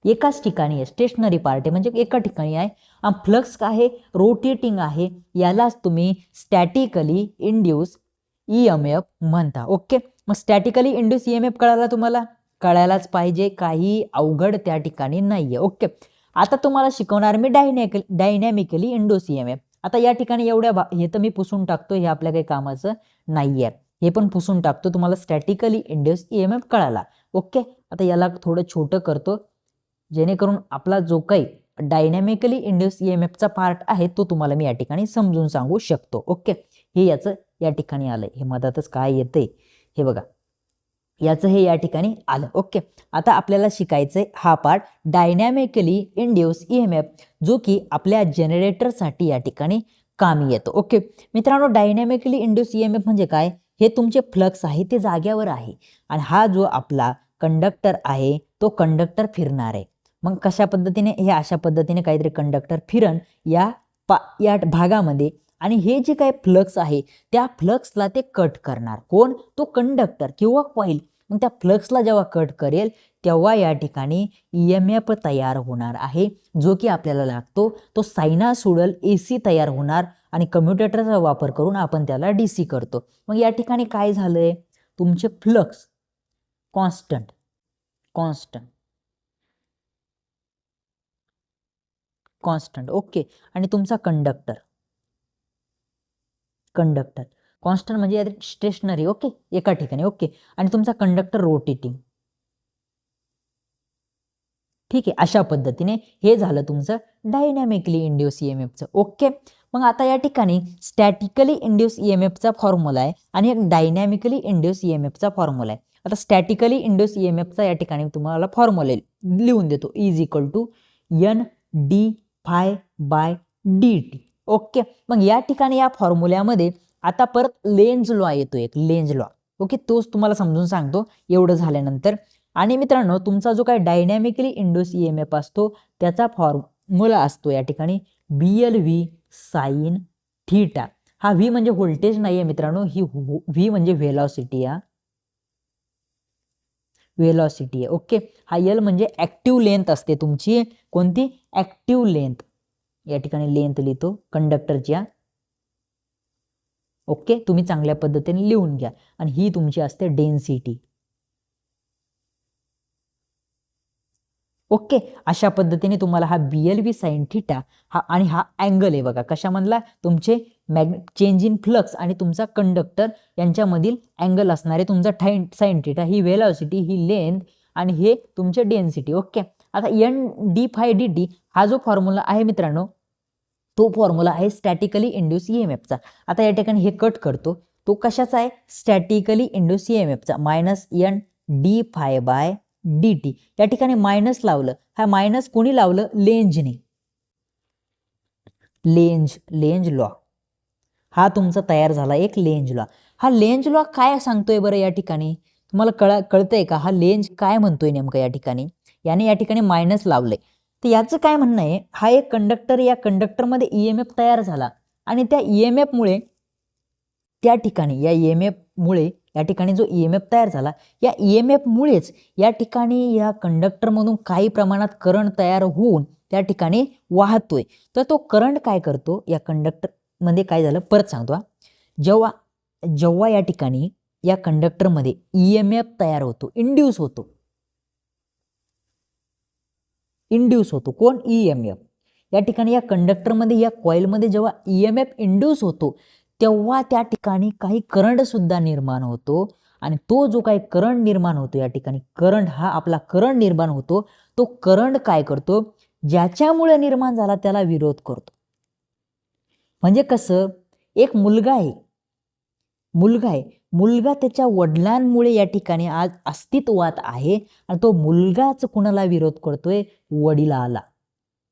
एकाच ठिकाणी आहे, स्टेशनरी पार्ट आहे म्हणजे एका ठिकाणी आहे. आणि फ्लक्स काय आहे, रोटेटिंग आहे, यालाच तुम्ही स्टॅटिकली इंड्यूस EMF म्हणता. ओके, मग स्टॅटिकली इंड्यूस EMF कळाला तुम्हाला, कळायलाच पाहिजे, काही अवघड त्या ठिकाणी नाहीये. ओके, आता तुम्हाला शिकवणार मी डायनॅमिकली इंड्यूस EMF. आता या ठिकाणी एवढ्या हे तर मी पुसून टाकतो, हे आपल्या काही कामाचं नाहीये, हे पण पुसून टाकतो, तुम्हाला स्टॅटिकली इंड्यूस EMF कळाला. ओके, आता याला थोडं छोटं करतो जेणेकरून आपला जो काही डायनॅमिकली इंड्यूस EMFचा पार्ट आहे तो तुम्हाला मी या ठिकाणी समजून सांगू शकतो. ओके, हे याचं या ठिकाणी आलंय, हे मधातच काय येतंय हे बघा, याचं हे या ठिकाणी आलं. ओके, आता आपल्याला शिकायचंय हा पार्ट डायनॅमिकली इंड्यूस EMF, जो की आपल्या जनरेटरसाठी या ठिकाणी कामी येतो. ओके मित्रांनो, डायनॅमिकली इंड्यूस EMF म्हणजे काय, हे तुमचे फ्लक्स आहे ते जाग्यावर आहे आणि हा जो आपला कंडक्टर आहे तो कंडक्टर फिरणार आहे. मग कशा पद्धतीने, हे अशा पद्धतीने काहीतरी कंडक्टर फिरण या भागामध्ये, आणि हे जे काही फ्लक्स आहे त्या फ्लक्सला ते कट करणार, कोण, तो कंडक्टर किंवा कॉईल. मग त्या फ्लक्सला जेव्हा कट करेल तेव्हा या ठिकाणी EMF तयार होणार आहे, जो की आपल्याला लागतो, तो सायनासोइडल AC तयार होणार आणि कम्युटेटरचा वापर करून आपण त्याला DC करतो. मग या ठिकाणी काय झालंय, तुमचे फ्लक्स कॉन्स्टंट कॉन्स्टंट ओके. आणि तुमचा कंडक्टर कॉन्स्टंट म्हणजे स्टेशनरी ओके, एका ठिकाणी ओके. आणि तुमचा कंडक्टर रोटेटिंग. ठीक आहे, अशा पद्धतीने हे झालं तुमचं डायनॅमिकली इंड्यूस ईएमएफचं ओके. मग आता या ठिकाणी स्टॅटिकली इंड्यूस ईएमएफचा फॉर्म्युला आहे आणि एक डायनॅमिकली इंड्यूस ईएमएफचा फॉर्म्युला आहे. आता स्टॅटिकली इंड्यूस ईएमएफचा या ठिकाणी तुम्हाला फॉर्म्युला लिहून देतो, is equal to N d phi by d t okay. मग या ठिकाणी या फॉर्म्युल्यामध्ये आता परत लेंज लॉ येतो, एक लेंज लॉ ओके, तोच तुम्हाला समजून सांगतो एवढं झाल्यानंतर. आणि मित्रांनो, तुमचा जो काय डायनॅमिकली इंड्यूस ईएमएफ असतो त्याचा फॉर्म्युला असतो या ठिकाणी BLV साइन थीटा. हा व्ही म्हणजे व्होल्टेज नाहीये मित्रांनो, ही व्ही म्हणजे व्हेलॉसिटी आहे ओके. हा एल म्हणजे ऍक्टिव्ह लेंथ असते तुमची, कोणती ऍक्टिव्ह लेंथ, या ठिकाणी लेंथ लिहितो कंडक्टरची ओके. तुम्ही चांगल्या पद्धतीने लिहून घ्या. आणि ही तुमची असते डेन्सिटी ओके. अशा पद्धतीने तुम्हाला हा BLV साइन थीटा हा आणि हा अँगल आहे बघा, कशामधला, तुमचे चेंज इन फ्लक्स आणि तुमचा कंडक्टर यांच्यामधील अँगल असणारे तुमचा साइन थीटा, ही वेलॉसिटी, ही लेंथ आणि हे तुमचे डेन्सिटी ओके. आता ND∅dt हा जो फॉर्म्युला आहे मित्रांनो, तो फॉर्म्युला आहे स्टॅटिकली इंड्यूस ईएमएफचा. आता या ठिकाणी हे कट करतो, तो कशाचा आहे, स्टॅटिकली इंड्यूस ईएमएफचा, -ND∅dt. या ठिकाणी मायनस लावलं, हा मायनस कोणी लावलं, लेंजने, लेंज लॉ हा तुमचा तयार झाला एक लेंज लॉ. हा लेंज लॉ काय सांगतोय बरं या ठिकाणी, तुम्हाला कळतंय का, हा लेंज काय म्हणतोय नेमकं या ठिकाणी, याने या ठिकाणी मायनस लावलंय. तर याचं काय म्हणणं आहे, हा एक कंडक्टर, या कंडक्टरमध्ये ईएमएफ तयार झाला आणि त्या ईएमएफ मुळे त्या ठिकाणी या ठिकाणी जो ईएमएफ तयार झाला, या ईएमएफ मुळेच या ठिकाणी या कंडक्टरमधून काही प्रमाणात करंट तयार होऊन त्या ठिकाणी वाहतोय. तर तो करंट काय करतो, या कंडक्टर मध्ये काय झालं परत सांगतो, जेव्हा या ठिकाणी या कंडक्टरमध्ये ईएमएफ तयार होतो, इंड्यूस होतो कोण, ईएमएफ. या ठिकाणी या कंडक्टरमध्ये, या कॉइलमध्ये जेव्हा ईएमएफ इंड्यूस होतो तेव्हा त्या ठिकाणी काही करंट सुद्धा निर्माण होतो. आणि तो जो काही करंट निर्माण होतो या ठिकाणी, करंट हा आपला करंट निर्माण होतो, तो करंट काय करतो, ज्याच्यामुळे निर्माण झाला त्याला विरोध करतो. म्हणजे कसं, एक मुलगा आहे, मुलगा त्याच्या वडिलांमुळे या ठिकाणी आज अस्तित्वात आहे आणि तो मुलगाच कुणाला विरोध करतोय,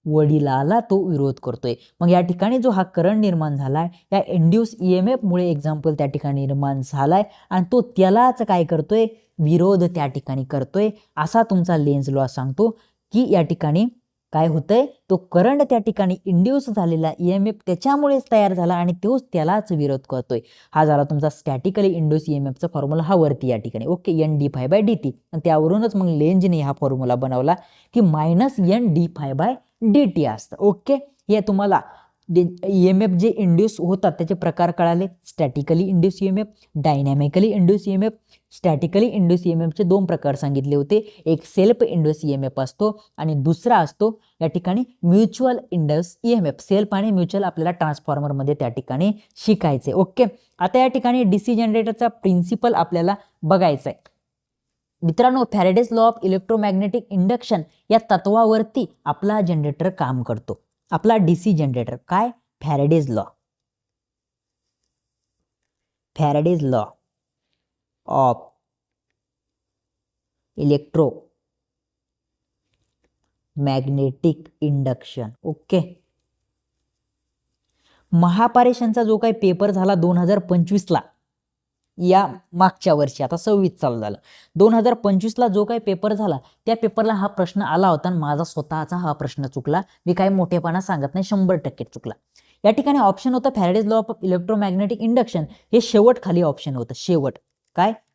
वडिलाला तो विरोध करतोय. मग या ठिकाणी जो हा करंट निर्माण झालाय, या इंड्यूस ईएमएफ मुळे एक्झाम्पल त्या ठिकाणी निर्माण झालाय आणि तो त्यालाच काय करतोय, विरोध त्या ठिकाणी करतोय. असा तुमचा लेंज लॉ सांगतो की या ठिकाणी काय होतंय, तो करंट त्या ठिकाणी इंड्यूस झालेला ईएमएफ त्याच्यामुळेच तयार झाला आणि तोच त्यालाच विरोध करतोय. हा झाला तुमचा स्टॅटिकली इंड्यूस ईएमएफचा फॉर्म्युला, हा वरती या ठिकाणी ओके, ND∅dt. आणि त्यावरूनच मग लेंजने हा फॉर्म्युला बनवला की -ND∅dt असतं ओके. हे तुम्हाला ईएमएफ जे इंड्यूस होतात त्याचे प्रकार कळाले, statically induce EMF, dynamically induce EMF. Statically induce ईएमएफचे 2 प्रकार सांगितले होते, एक सेल्फ इंड्यूस ईएमएफ असतो आणि दुसरा असतो या ठिकाणी म्युच्युअल इंड्यूस ईएमएफ. सेल्फ आणि म्युच्युअल आपल्याला ट्रान्सफॉर्मरमध्ये त्या ठिकाणी शिकायचे ओके. आता या ठिकाणी डीसी जनरेटरचा प्रिन्सिपल आपल्याला बघायचा आहे मित्रांनो. Faraday's law of electromagnetic induction या तत्वावरती आपला जनरेटर काम करतो, आपला डीसी जनरेटर. काय, Faraday's law of electromagnetic induction okay. महापारेषणचा जो काही पेपर झाला 2025ला, या मागच्या वर्षी, आता 26 चालू झालं, 2025ला जो काही पेपर झाला त्या पेपरला हा प्रश्न आला होता आणि माझा स्वतःचा हा प्रश्न चुकला. मी काही मोठेपणा सांगत नाही, 100% चुकला. या ठिकाणी ऑप्शन होतं Faraday's law of electromagnetic induction, हे शेवट खाली ऑप्शन होतं,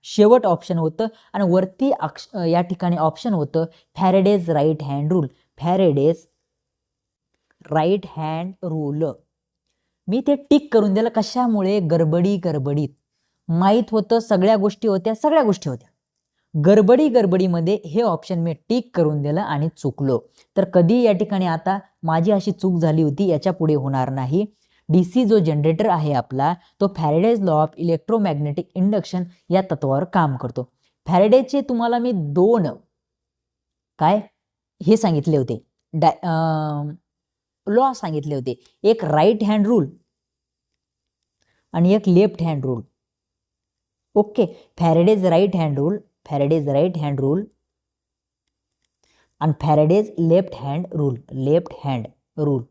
शेवट ऑप्शन होतं. आणि वरती या ठिकाणी ऑप्शन होतं फॅरेडेज राईट हँड रूल. मी ते टिक करून दिलं, कशामुळे, गडबडीत माहीत होतं, सगळ्या गोष्टी होत्या, गडबडीमध्ये हे ऑप्शन मी टिक करून दिलं आणि चुकलो तर कधी या ठिकाणी आता माझी अशी चूक झाली होती, याच्या पुढे होणार नाही. डीसी जो जनरेटर आहे आपला तो Faraday's law of electromagnetic induction या तत्वावर काम करतो. फॅरेडेचे तुम्हाला मी दोन काय हे सांगितले होते, लॉ सांगितले होते, एक राईट हँड रूल आणि एक left hand rule. Okay, Faraday's right hand rule आणि Faraday's left hand rule.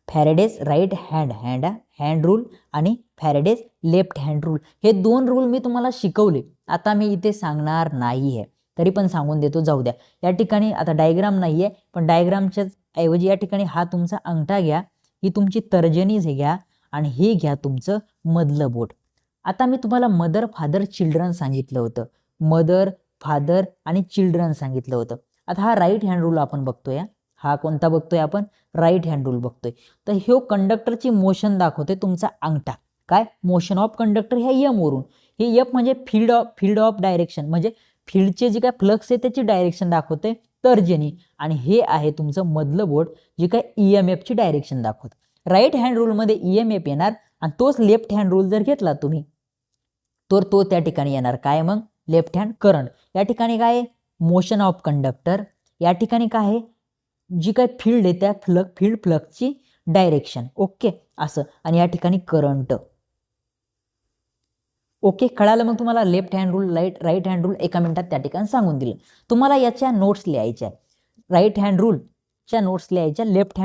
Faraday's right hand rule आणि फॅरेडेज लेफ्ट हँड रूल हे दोन रूल मी तुम्हाला शिकवले. आता मी इथे सांगणार नाही आहे, तरी पण सांगून देतो, जाऊ द्या. या ठिकाणी आता डायग्राम नाही आहे, पण डायग्रामच्या ऐवजी या ठिकाणी हा तुमचा अंगठा घ्या, ही तुमची तर्जनी घ्या आणि हे घ्या तुमचं मधलं बोट. आता मी तुम्हाला मदर फादर चिल्ड्रन सांगितलं होतं, मदर फादर आणि चिल्ड्रन सांगितलं होतं. आता हा राईट हँड रूल आपण बघतोय, हा कोणता बघतोय आपण, राईट हँड रूल बघतोय. तर ह्यो कंडक्टरची मोशन दाखवतोय तुमचा अंगठा, काय मोशन ऑफ कंडक्टर ह्या यम वरून. हे यप म्हणजे फील्ड ऑफ डायरेक्शन, म्हणजे फील्डचे जे काय फ्लक्स आहे त्याची डायरेक्शन दाखवते तर्जनी, आणि हे आहे तुमचं मधलं बोट जे काय EMF ची डायरेक्शन दाखवतं. राईट हँड रूलमध्ये EMF येणार आणि तोच लेफ्ट हँड रूल जर घेतला तुम्ही तर तो त्या ठिकाणी येणार काय, मग लेफ्ट हँड करंट. या ठिकाणी काय आहे, मोशन ऑफ कंडक्टर. या ठिकाणी काय आहे, जी काय फील्ड आहे त्या फील्ड फ्लक्सची डायरेक्शन. ओके, असं. आणि या ठिकाणी करंट. ओके, कळालं मग तुम्हाला. Left hand rule right hand rule एका मिनिटात त्या ठिकाणी सांगून दिलं. तुम्हाला याच्या नोट्स लिहायच्या, राईट हँड रूलच्या नोट्स लिहायच्या, लेफ्ट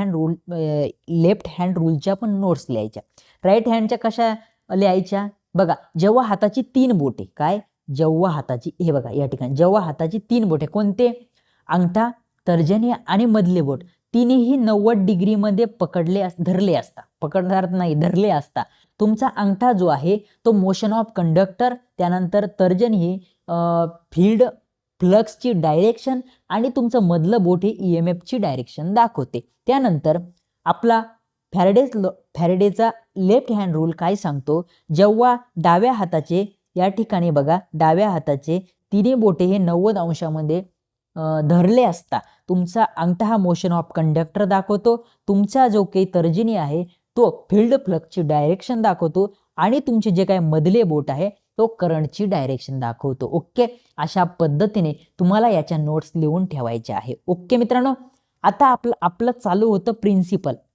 हँड रूलच्या पण नोट्स लिहायच्या. राईट हँडच्या कशा लिहायच्या बघा, जेव्हा हाताची 3 बोटे, काय जेव्हा हाताची, हे बघा या ठिकाणी जेव्हा हाताची 3 बोटे, कोणते, अंगठा, तर्जनी आणि मधले बोट, तिन्ही 90 डिग्रीमध्ये धरले असता तुमचा अंगठा जो आहे तो मोशन ऑफ कंडक्टर, त्यानंतर तर्जनी ही फील्ड फ्लक्सची डायरेक्शन आणि तुमचं मधलं बोट हे EMF ची डायरेक्शन दाखवते. त्यानंतर आपला फॅरेडेचा लेफ्ट हँड रूल काय सांगतो, जेव्हा डाव्या हाताचे या ठिकाणी बघा, डाव्या हाताचे तिन्ही बोटे हे 90 अंशामध्ये धरले असता तुमचा अंगठा हा मोशन ऑफ कंडक्टर दाखवतो, तुमचा जो काही तर्जनी आहे तो फील्ड फ्लक्सची डायरेक्शन दाखवतो आणि तुमचे जे काय मधले बोट आहे तो करंटची डायरेक्शन दाखवतो. ओके, अशा पद्धतीने तुम्हाला याच्या नोट्स लिहून ठेवायच्या आहे. ओके मित्रांनो, आता आपलं चालू होतं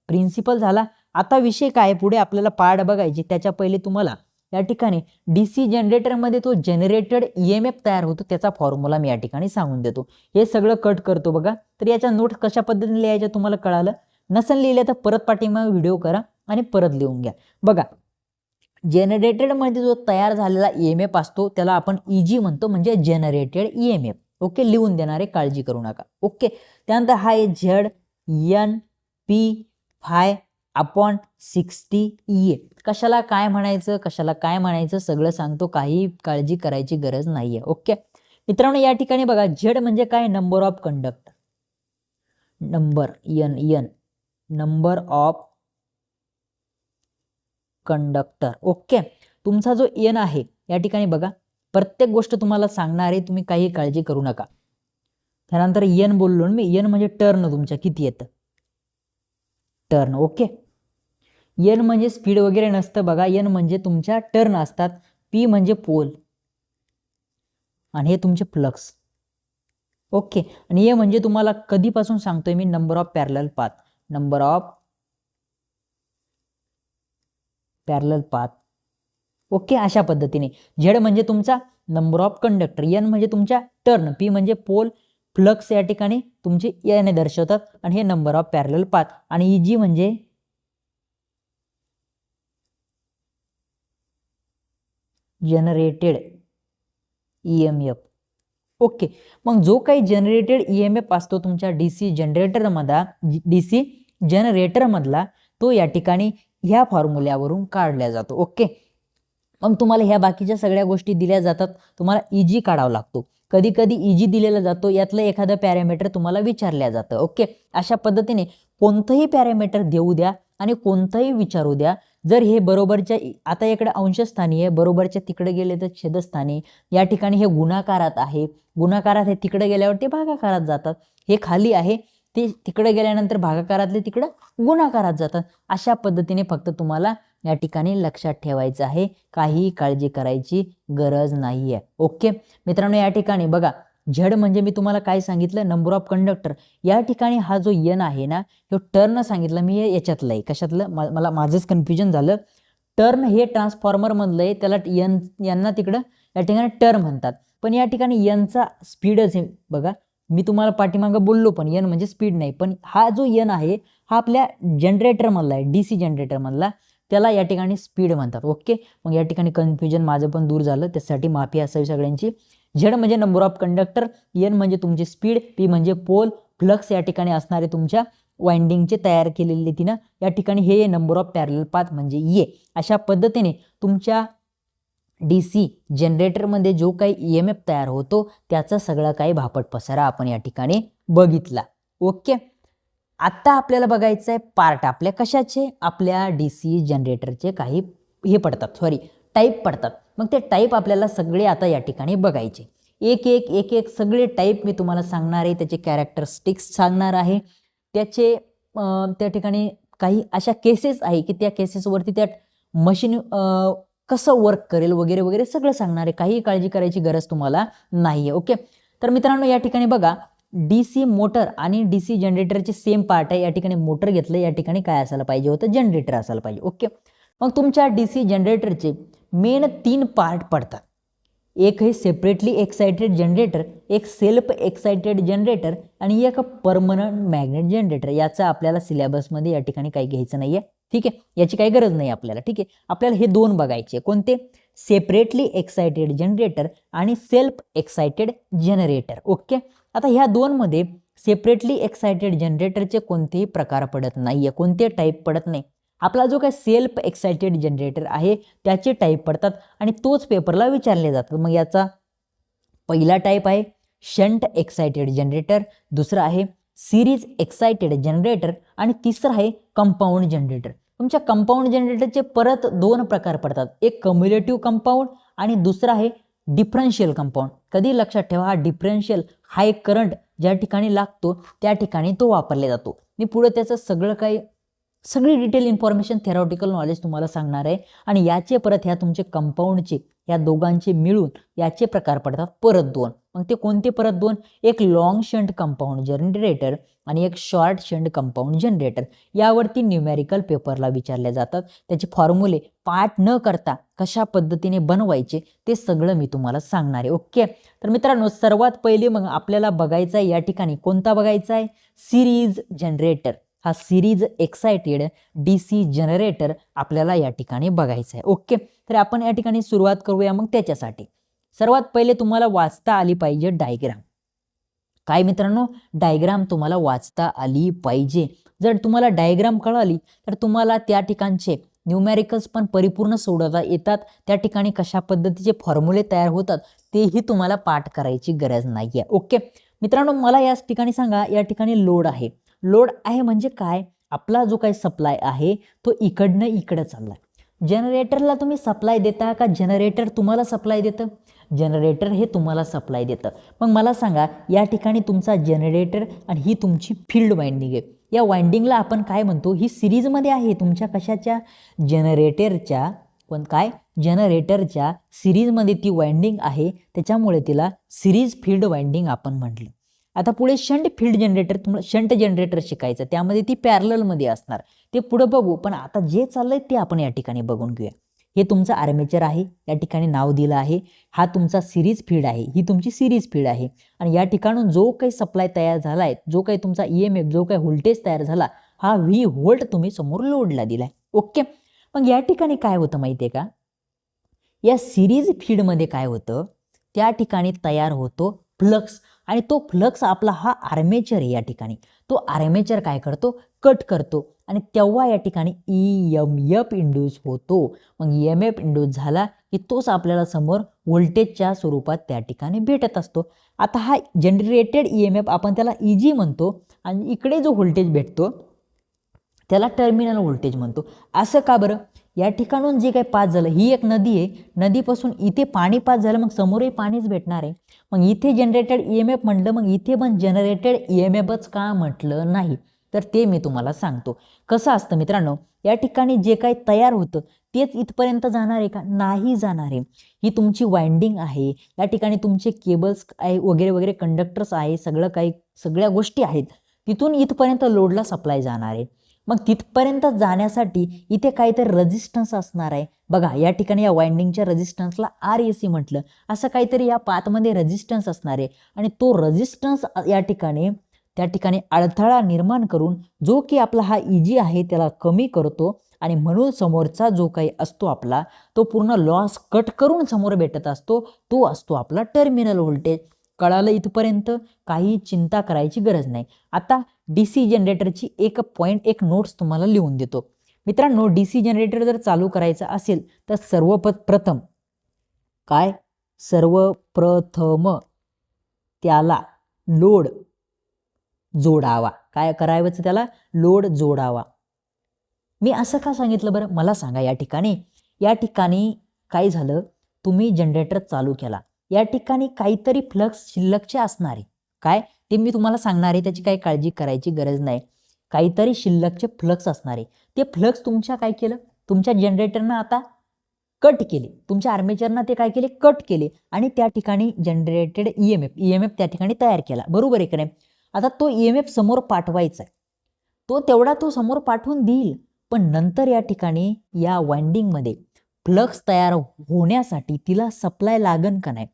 प्रिन्सिपल झाला. आता विषय काय, पुढे आपल्याला पार्ट बघायचे, त्याच्या पहिले तुम्हाला या ठिकाणी DC जनरेटरमध्ये तो जनरेटेड EMF तयार होतो त्याचा फॉर्म्युला मी या ठिकाणी सांगून देतो. हे सगळं कट करतो बघा. तर याच्या नोट्स कशा पद्धतीने लिहायच्या तुम्हाला कळालं नसेल, लिहिले तर परत पाठीमागे व्हिडिओ करा आणि परत लिहून घ्या. बघा, जनरेटेडमध्ये जो तयार झालेला EMF असतो त्याला आपण EG म्हणतो, म्हणजे जनरेटेड EMF. ओके, लिहून देणारे, काळजी करू नका. ओके, त्यानंतर हा आहे ZN/P/60 कशाला काय म्हणायचं सगळं सांगतो, काही काळजी करायची गरज नाहीये. ओके मित्रांनो, या ठिकाणी बघा, Z म्हणजे काय, number of conductor, number of conductor. Okay, तुमचा जो N आहे या ठिकाणी बघा, प्रत्येक गोष्ट तुम्हाला सांगणार आहे, तुम्ही काही काळजी करू नका. त्यानंतर N बोललो मी, N म्हणजे टर्न, तुमच्या किती येतं टर्न. ओके, N म्हणजे स्पीड वगैरे नसतं बघा, N म्हणजे तुमच्या टर्न असतात. P म्हणजे पोल आणि हे तुमचे फ्लक्स. ओके, आणि A म्हणजे तुम्हाला कधीपासून सांगतोय मी, number of parallel path. Okay, अशा पद्धतीने Z म्हणजे तुमचा नंबर ऑफ कंडक्टर, N म्हणजे तुमच्या टर्न, P म्हणजे पोल, फ्लक्स या ठिकाणी तुमचे याने दर्शवतात आणि हे नंबर ऑफ पॅरलल पाथ, आणि EG म्हणजे जनरेटेड EMF. ओके, मग जो काही जनरेटेड EMF असतो तुमच्या DC जनरेटरमधला तो या ठिकाणी ह्या फॉर्म्युल्यावरून काढला जातो. ओके, मग तुम्हाला ह्या बाकीच्या सगळ्या गोष्टी दिल्या जातात, तुम्हाला EG काढावा लागतो. कधी कधी EG दिलेला जातो, यातलं एखादं पॅरामीटर तुम्हाला विचारल्या जातं. ओके, अशा पद्धतीने कोणतंही पॅरामीटर देऊ द्या, आणि कोणताही विचारू द्या, जर हे बरोबरच्या आता इकडे अंशस्थानी आहे, बरोबरच्या तिकडे गेले तर छेदस्थानी, या ठिकाणी हे गुणाकारात आहे, गुणाकारात हे तिकडे गेल्यावर ते भागाकारात जातात, हे खाली आहे ते तिकडे गेल्यानंतर भागाकारातले तिकडं गुणाकारात जातात. अशा पद्धतीने फक्त तुम्हाला या ठिकाणी लक्षात ठेवायचं आहे, काही काळजी करायची गरज नाही आहे. ओके मित्रांनो, या ठिकाणी बघा झेड म्हणजे मी तुम्हाला काय सांगितलं, नंबर ऑफ कंडक्टर. या ठिकाणी हा जो एन आहे ना, तो टर्न सांगितलं मी याच्यातलं आहे, कशातलं मला माझंच कन्फ्युजन झालं. टर्न हे ट्रान्सफॉर्मर मधलं आहे, त्याला यांना तिकडं या ठिकाणी टर्न म्हणतात, पण या ठिकाणी यांचा स्पीडच आहे. बघा मी तुम्हाला पाठीमागं बोललो पण एन म्हणजे स्पीड नाही, पण हा जो एन आहे हा आपल्या जनरेटर मधला आहे, DC जनरेटर मधला, त्याला या ठिकाणी स्पीड म्हणतात. ओके, मग या ठिकाणी कन्फ्युजन माझं पण दूर झालं, त्यासाठी माफी असावी सगळ्यांची. झेड म्हणजे नंबर ऑफ कंडक्टर, एन म्हणजे तुमची स्पीड, पी म्हणजे पोल, फ्लक्स या ठिकाणी असणारे तुमच्या वाइंडिंगचे तयार केलेले तिनं, या ठिकाणी हे नंबर ऑफ पॅरलल पाथ म्हणजे ये. अशा पद्धतीने तुमच्या DC जनरेटरमध्ये जो काही EMF तयार होतो त्याचा सगळा काही भापट पसारा आपण या ठिकाणी बघितला. ओके, आता आपल्याला बघायचं आहे पार्ट आपल्या कशाचे, आपल्या DC जनरेटरचे काही हे पडतात, टाईप पडतात. मग ते टाईप आपल्याला सगळे आता या ठिकाणी बघायचे, एक एक सगळे टाईप मी तुम्हाला सांगणार आहे, त्याचे कॅरेक्टरिस्टिक्स सांगणार आहे, त्याचे त्या ठिकाणी काही अशा केसेस आहे की त्या केसेसवरती त्या मशीन कसं वर्क करेल वगैरे वगैरे सगळं सांगणार आहे, काही काळजी करायची गरज तुम्हाला नाही आहे. ओके, तर मित्रांनो या ठिकाणी बघा DC मोटर आणि DC जनरेटरचे सेम पार्ट आहे. या ठिकाणी मोटर घेतलं, या ठिकाणी काय असायला पाहिजे होतं, जनरेटर असायला पाहिजे. ओके, मग तुमच्या DC जनरेटरचे मेन 3 पार्ट पडतात. एक हे सेपरेटली एक्साइटेड जनरेटर, एक सेल्फ एक्साइटेड जनरेटर आणि एक परमनंट मॅग्नेट जनरेटर. याचा आपल्याला सिलेबसमध्ये या ठिकाणी काही घ्यायचं नाही आहे, ठीक आहे, याची काही गरज नाही आपल्याला. ठीक आहे, आपल्याला हे 2 बघायचे, कोणते, सेपरेटली एक्साइटेड जनरेटर आणि सेल्फ एक्साइटेड जनरेटर. ओके, आता ह्या 2 मध्ये सेपरेटली एक्साइटेड जनरेटरचे कोणतेही प्रकार पडत नाहीये, कोणते टाईप पडत नाही. आपला जो काही सेल्फ एक्साइटेड जनरेटर आहे त्याचे टाईप पडतात आणि तोच पेपरला विचारले जातात. मग याचा पहिला टाईप आहे शंट एक्साइटेड जनरेटर, दुसरा आहे सिरीज एक्साइटेड जनरेटर आणि तिसरा आहे कंपाऊंड जनरेटर. तुमच्या कंपाऊंड जनरेटरचे परत 2 प्रकार पडतात, एक कम्युलेटिव्ह कंपाऊंड आणि दुसरा आहे डिफरन्शियल कंपाऊंड. कधी लक्षात ठेवा, हा डिफरन्शियल हाय करंट ज्या ठिकाणी लागतो त्या ठिकाणी तो वापरला जातो. मी पुढे त्याचं सगळी डिटेल इन्फॉर्मेशन थेरॉटिकल नॉलेज तुम्हाला सांगणार आहे. आणि याचे परत ह्या तुमचे कंपाऊंडचे या दोघांचे मिळून याचे प्रकार पडतात परत 2. मग ते कोणते परत 2, एक लॉंग शंट कंपाऊंड जनरेटर आणि एक शॉर्ट शंट कंपाऊंड जनरेटर. यावरती न्यूमेरिकल पेपरला विचारले जातात, त्याचे फॉर्म्युले पाठ न करता कशा पद्धतीने बनवायचे ते सगळं मी तुम्हाला सांगणार आहे. ओके, तर मित्रांनो सर्वात पहिले मग आपल्याला बघायचं आहे या ठिकाणी कोणता बघायचा आहे, सिरीज जनरेटर. हा सिरीज एक्साइटेड DC जनरेटर आपल्याला या ठिकाणी बघायचा आहे. ओके, तर आपण या ठिकाणी सुरुवात करूया. मग त्याच्यासाठी सर्वात पहिले तुम्हाला वाचता आली पाहिजे डायग्राम. काय मित्रांनो, डायग्राम तुम्हाला वाचता आली पाहिजे. जर तुम्हाला डायग्राम कळाली तर तुम्हाला त्या ठिकाणचे न्यूमेरिकल्स पण परिपूर्ण सोडवता येतात. त्या ठिकाणी कशा पद्धतीचे फॉर्म्युले तयार होतात तेही तुम्हाला पाठ करायची गरज नाही आहे. ओके मित्रांनो, मला या ठिकाणी सांगा, या ठिकाणी लोड आहे. लोड आहे म्हणजे काय, आपला जो काही सप्लाय आहे तो इकडनं इकडं चाललाय. जनरेटरला तुम्ही सप्लाय देता का जनरेटर तुम्हाला सप्लाय देतं? जनरेटर हे तुम्हाला सप्लाय देतं. मग मला सांगा, या ठिकाणी तुमचा जनरेटर आणि ही तुमची फील्ड वाइंडिंग आहे. या वाइंडिंगला आपण काय म्हणतो, ही सिरीजमध्ये आहे तुमच्या कशाच्या, जनरेटरच्या. पण काय, जनरेटरच्या सिरीजमध्ये ती वाइंडिंग आहे, त्याच्यामुळे तिला सिरीज फील्ड वाइंडिंग आपण म्हटलं. आता पुढे शंट फील्ड जनरेटर, तुम्हाला शंट जनरेटर शिकायचं, त्यामध्ये ती पॅरललमध्ये असणार, ते पुढे बघू. पण आता जे चाललंय ते आपण या ठिकाणी बघून घेऊया. हे तुमचं आर्मेचर आहे, या ठिकाणी नाव दिलं आहे. हा तुमचा सिरीज फील्ड आहे, ही तुमची सिरीज फील्ड आहे. आणि या ठिकाणून जो काही सप्लाय तयार झाला आहे, जो काही तुमचा EMF, जो काही व्होल्टेज तयार झाला, हा V व्होल्ट तुम्ही समोर लोडला दिलाय. ओके, मग या ठिकाणी काय होतं माहिती आहे का, या सिरीज फील्डमध्ये काय होतं, त्या ठिकाणी तयार होतो फ्लक्स. आणि तो फ्लक्स आपला हा आर्मेचर आहे. या ठिकाणी तो आर्मेचर काय करतो, कट करतो आणि तेव्हा या ठिकाणी EMF इंड्यूस होतो. मग EMF इंड्यूस झाला की तोच आपल्याला समोर व्होल्टेजच्या स्वरूपात त्या ठिकाणी भेटत असतो. आता हा जनरेटेड EMF आपण त्याला EG म्हणतो आणि इकडे जो व्होल्टेज भेटतो त्याला टर्मिनल व्होल्टेज म्हणतो. असं का बरं? या ठिकाणून जे काही पास झालं, ही एक नदी आहे, नदीपासून इथे पाणी पास झालं, मग समोरही पाणीच भेटणार आहे. मग इथे जनरेटेड EMF म्हटलं, मग इथे पण जनरेटेड EMFच का म्हटलं नाही? तर ते मी तुम्हाला सांगतो. कसं असतं मित्रांनो, या ठिकाणी जे काही तयार होतं तेच इथपर्यंत जाणार आहे का? नाही जाणार आहे. ही तुमची वाइंडिंग आहे, या ठिकाणी तुमचे केबल्स आहे वगैरे वगैरे, कंडक्टर्स आहे, सगळं काही सगळ्या गोष्टी आहेत. तिथून इथपर्यंत लोडला सप्लाय जाणार आहे. मग तिथपर्यंत जाण्यासाठी इथे काहीतरी रेजिस्टन्स असणार आहे. बघा या ठिकाणी या वाइंडिंगच्या रेजिस्टन्सला RAC म्हटलं. असं काहीतरी या पाथमध्ये रेजिस्टन्स असणार आहे आणि तो रेजिस्टन्स या ठिकाणी त्या ठिकाणी अडथळा निर्माण करून जो की आपला हा EG आहे त्याला कमी करतो आणि म्हणून समोरचा जो काही असतो आपला तो पूर्ण लॉस कट करून समोर भेटत असतो, तो असतो आपला टर्मिनल व्होल्टेज. कळालं इथपर्यंत? काही चिंता करायची गरज नाही. आता DC जनरेटरची एक नोट्स तुम्हाला लिहून देतो. मित्रांनो, DC जनरेटर जर चालू करायचं असेल तर सर्वप्रथम त्याला लोड जोडावा. काय करायचं? त्याला लोड जोडावा. मी असं का सांगितलं बरं मला सांगा? या ठिकाणी काय झालं, तुम्ही जनरेटर चालू केला, या ठिकाणी काहीतरी फ्लक्स शिल्लकचे असणार आहे. काय ते मी तुम्हाला सांगणार आहे, त्याची काही काळजी करायची गरज नाही. काहीतरी शिल्लकचे फ्लक्स असणार आहे. ते फ्लक्स तुमच्या काय केलं, तुमच्या जनरेटरनं आता कट केले, तुमच्या आर्मेचरनं ते काय केले, कट केले आणि त्या ठिकाणी जनरेटेड EMF त्या ठिकाणी तयार केला. बरोबर आहे का नाही? आता तो EMF समोर पाठवायचा आहे, तो समोर पाठवून देईल, पण नंतर या ठिकाणी या वाइंडिंगमध्ये फ्लक्स तयार होण्यासाठी तिला सप्लाय लागन का नाही?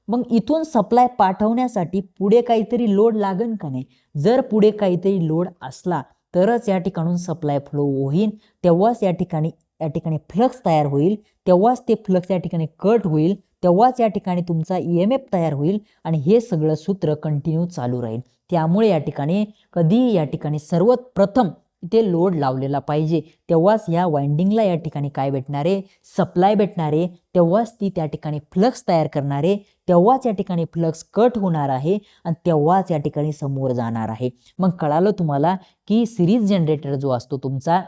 मग इथून सप्लाय पाठवण्यासाठी पुढे काहीतरी लोड लागन का नाही? जर पुढे काहीतरी लोड असला तरच या ठिकाणून सप्लाय फ्लो होईल, तेव्हाच या ठिकाणी फ्लक्स तयार होईल, तेव्हाच ते फ्लक्स या ठिकाणी कट होईल, तेव्हाच या ठिकाणी तुमचा EMF तयार होईल आणि हे सगळं सूत्र कंटिन्यू चालू राहील. त्यामुळे या ठिकाणी सर्वप्रथम इथे लोड लावलेला पाहिजे, तेव्हाच या वाइंडिंगला या ठिकाणी काय भेटणार आहे, सप्लाय भेटणार आहे, तेव्हाच ती त्या ठिकाणी फ्लक्स तयार करणार आहे, तेव्हाच या ठिकाणी फ्लक्स कट होणार आहे आणि तेव्हाच या ठिकाणी समोर जाणार आहे. मग कळालं तुम्हाला की सिरीज जनरेटर जो असतो तुमचा,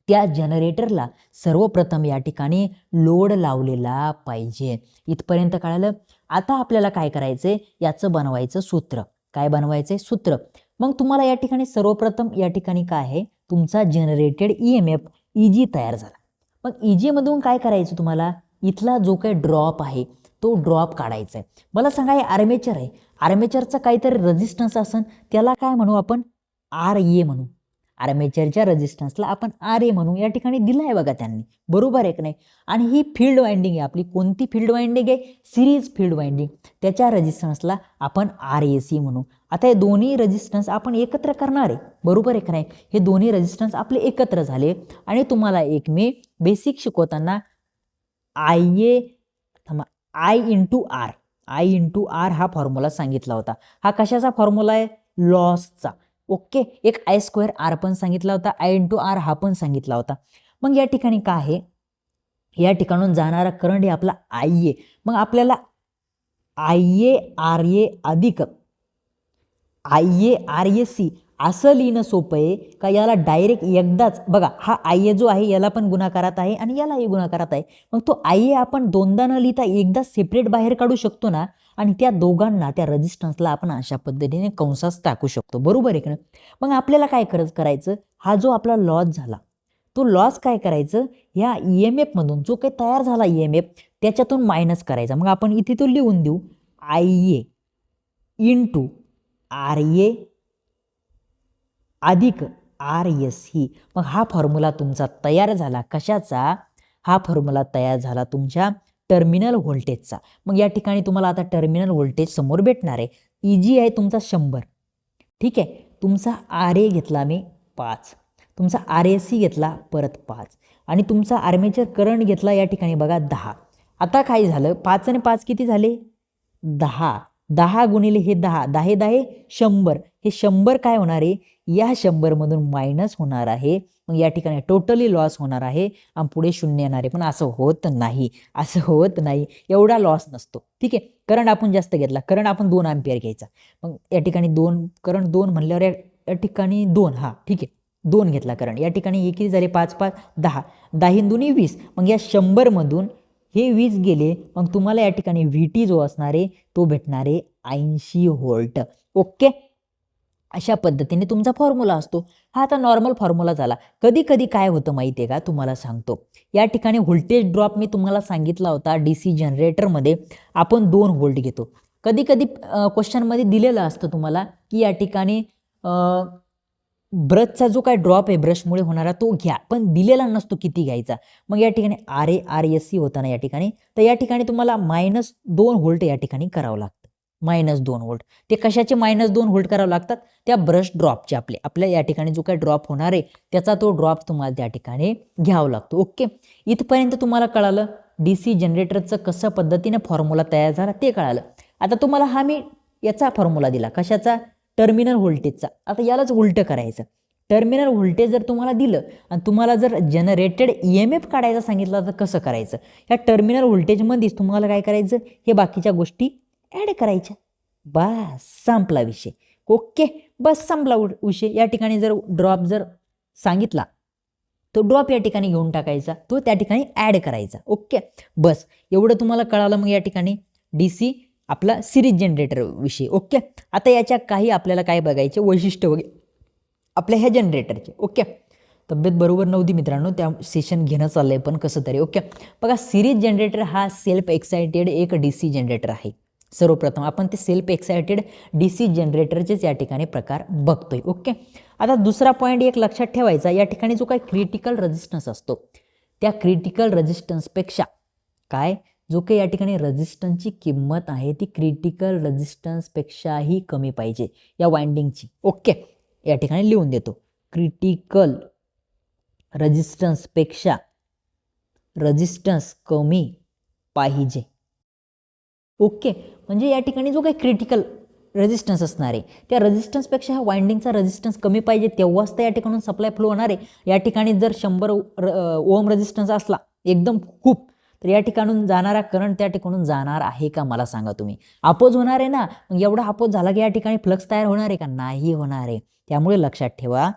त्या जनरेटरला सर्वप्रथम या ठिकाणी लोड लावलेला पाहिजे. इथपर्यंत कळालं? आता आपल्याला काय करायचंय, याचं बनवायचं सूत्र. काय बनवायचंय? सूत्र. मग तुम्हाला या ठिकाणी सर्वप्रथम या ठिकाणी काय आहे, तुमचा जनरेटेड EMF EG तयार झाला. मग EG मधून काय करायचं तुम्हाला, इथला जो काही ड्रॉप आहे तो ड्रॉप काढायचा आहे. मला सांगा, हे आर्मेचर आहे, आर्मेचरचा काहीतरी रेजिस्टन्स असेल, त्याला काय म्हणू आपण, RA म्हणू. आर्मेचरच्या रेजिस्टन्सला आपण RA म्हणू. या ठिकाणी दिलं आहे बघा त्यांनी, बरोबर आहे की नाही? आणि ही फील्ड वाइंडिंग आहे आपली. कोणती फील्ड वाइंडिंग आहे? Series field winding. त्याच्या रेजिस्टन्सला आपण RAC म्हणू. आता हे दोन्ही रेजिस्टन्स आपण एकत्र करणार आहे, बरोबर आहे की नाही? हे दोन्ही रेजिस्टन्स आपले एकत्र झाले आणि तुम्हाला एक मी बेसिक शिकवताना I × R हा फॉर्म्युला सांगितला होता. हा कशाचा फॉर्म्युला आहे? लॉसचा. ओके. एक I² पण सांगितला होता, I × R हा पण सांगितला होता. मग या ठिकाणी काय आहे, या ठिकाणून जाणारा करंट आहे आपला IA. मग आपल्याला IARA अधिक IARAC असं लिहिणं सोपं आहे का? याला डायरेक्ट एकदाच बघा, हा IA जो आहे याला पण गुणाकारात आहे आणि यालाही गुणाकारात आहे. मग तो IA आपण दोनदा न लिहिता एकदा सेपरेट बाहेर काढू शकतो ना, आणि त्या दोघांना, त्या रेजिस्टन्सला आपण अशा पद्धतीने कंसात टाकू शकतो, बरोबर आहे का? मग आपल्याला काय करायचं, हा जो आपला लॉस झाला तो लॉस काय करायचं, ह्या EMF मधून जो काही तयार झाला EMF त्याच्यातून मायनस करायचा. मग आपण इथे तो लिहून देऊ, IA × RA अधिक RSC. मग हा फॉर्म्युला तुमचा तयार झाला. कशाचा? हा फॉर्म्युला तयार झाला तुमच्या टर्मिनल व्होल्टेजचा. मग या ठिकाणी तुम्हाला आता टर्मिनल व्होल्टेज समोर भेटणार आहे. EG आहे तुमचा 100, ठीक आहे. तुमचा RA घेतला मी 5, तुमचा RAC घेतला परत 5 आणि तुमचा आर्मेचर करंट घेतला या ठिकाणी बघा 10. आता काय झालं, 5 आणि 5 किती झाले? 10. 10 गुणिले हे 10, 10 10 100. हे 100 काय होणार आहे, या 100 मधून मायनस होणार आहे. मग या ठिकाणी टोटली लॉस होणार आहे आणि पुढे 0 येणार आहे. पण असं होत नाही, एवढा लॉस नसतो, ठीक आहे. करंट आपण जास्त घेतला, करंट आपण 2 अँपिअर घ्यायचा. मग या ठिकाणी 2 करंट 2 म्हणल्यावर या ठिकाणी 2, हा ठीक आहे. 2 घेतला करंट, या ठिकाणी हे किती झाले 5 5 10, 10 दुनी 20, मग या 100मधून हे 20 गेले, मग तुम्हाला या ठिकाणी VT जो असणार आहे तो भेटणार आहे 80 व्होल्ट. ओके, अशा पद्धतीने तुमचा फॉर्म्युला असतो. हा आता नॉर्मल फॉर्म्युला झाला. कधी कधी काय होतं माहिती आहे का, तुम्हाला सांगतो. या ठिकाणी व्होल्टेज ड्रॉप मी तुम्हाला सांगितला होता, DC जनरेटरमध्ये आपण 2 व्होल्ट घेतो. कधी कधी क्वेश्चनमध्ये दिलेलं असतं तुम्हाला की या ठिकाणी ब्रशचा जो काय ड्रॉप आहे ब्रशमुळे होणारा तो घ्या, पण दिलेला नसतो किती घ्यायचा. मग या ठिकाणी RARSC होता ना या ठिकाणी, तर या ठिकाणी तुम्हाला -2 व्होल्ट या ठिकाणी करावं लागतं. -2 व्होल्ट. ते कशाचे -2 व्होल्ट करावं लागतात, त्या ब्रश ड्रॉपचे आपल्या या ठिकाणी जो काही ड्रॉप होणार आहे त्याचा तो ड्रॉप तुम्हाला त्या ठिकाणी घ्यावा लागतो. ओके, इथपर्यंत तुम्हाला कळालं DC जनरेटरचं कसं पद्धतीने फॉर्म्युला तयार झाला ते कळालं. आता तुम्हाला हा मी याचा फॉर्म्युला दिला, कशाचा, टर्मिनल व्होल्टेजचा. आता यालाच उलटं करायचं. टर्मिनल व्होल्टेज जर तुम्हाला दिलं आणि तुम्हाला जर जनरेटेड EMF काढायचा सांगितलं तर कसं करायचं, ह्या टर्मिनल व्होल्टेजमध्येच तुम्हाला काय करायचं, हे बाकीच्या गोष्टी ॲड करायच्या. बस संपला विषय. ओके, बस संपला विषय. या ठिकाणी जर ड्रॉप जर सांगितला तो ड्रॉप या ठिकाणी घेऊन टाकायचा, तो त्या ठिकाणी ॲड करायचा. ओके, बस एवढं तुम्हाला कळालं. मग या ठिकाणी DC आपला सिरीज जनरेटर विषय. ओके, आता याच्या काही आपल्याला काय बघायचे वैशिष्ट्य वगैरे आपल्या ह्या जनरेटरचे. ओके, तब्येत बरोबर नव्हती मित्रांनो, त्या सेशन घेणं चाललंय पण कसं तरी. ओके, बघा सिरीज जनरेटर हा सेल्फ एक्सायटेड एक DC जनरेटर आहे. सर्वप्रथम आपण ते सेल्फ एक्सायटेड DC जनरेटरचेच या ठिकाणी प्रकार बघतोय. ओके, आता दुसरा पॉईंट एक लक्षात ठेवायचा, या ठिकाणी जो काही क्रिटिकल रेजिस्टन्स असतो त्या क्रिटिकल रेजिस्टन्सपेक्षा काय, जो काही या ठिकाणी रेजिस्टन्सची किंमत आहे ती क्रिटिकल रेजिस्टन्सपेक्षाही कमी पाहिजे या वाइंडिंगची. ओके, या ठिकाणी लिहून देतो, क्रिटिकल रेजिस्टन्सपेक्षा रेजिस्टन्स कमी पाहिजे. ओके, म्हणजे या ठिकाणी जो काही क्रिटिकल रेजिस्टन्स असणार आहे त्या रेजिस्टन्सपेक्षा हा वाइंडिंगचा रेजिस्टन्स कमी पाहिजे, तेव्हाच तर या ठिकाणून सप्लाय फ्लो होणार आहे. या ठिकाणी जर 100 ओम रेजिस्टन्स असला एकदम खूप, तर या ठिकाणून जाणारा करंट त्या ठिकाणून जाणार आहे का, मला सांगा तुम्ही. अपोज होणार आहे ना, मग एवढा अपोज झाला की या ठिकाणी फ्लक्स तयार होणार आहे का, नाही होणार आहे. त्यामुळे लक्षात ठेवा,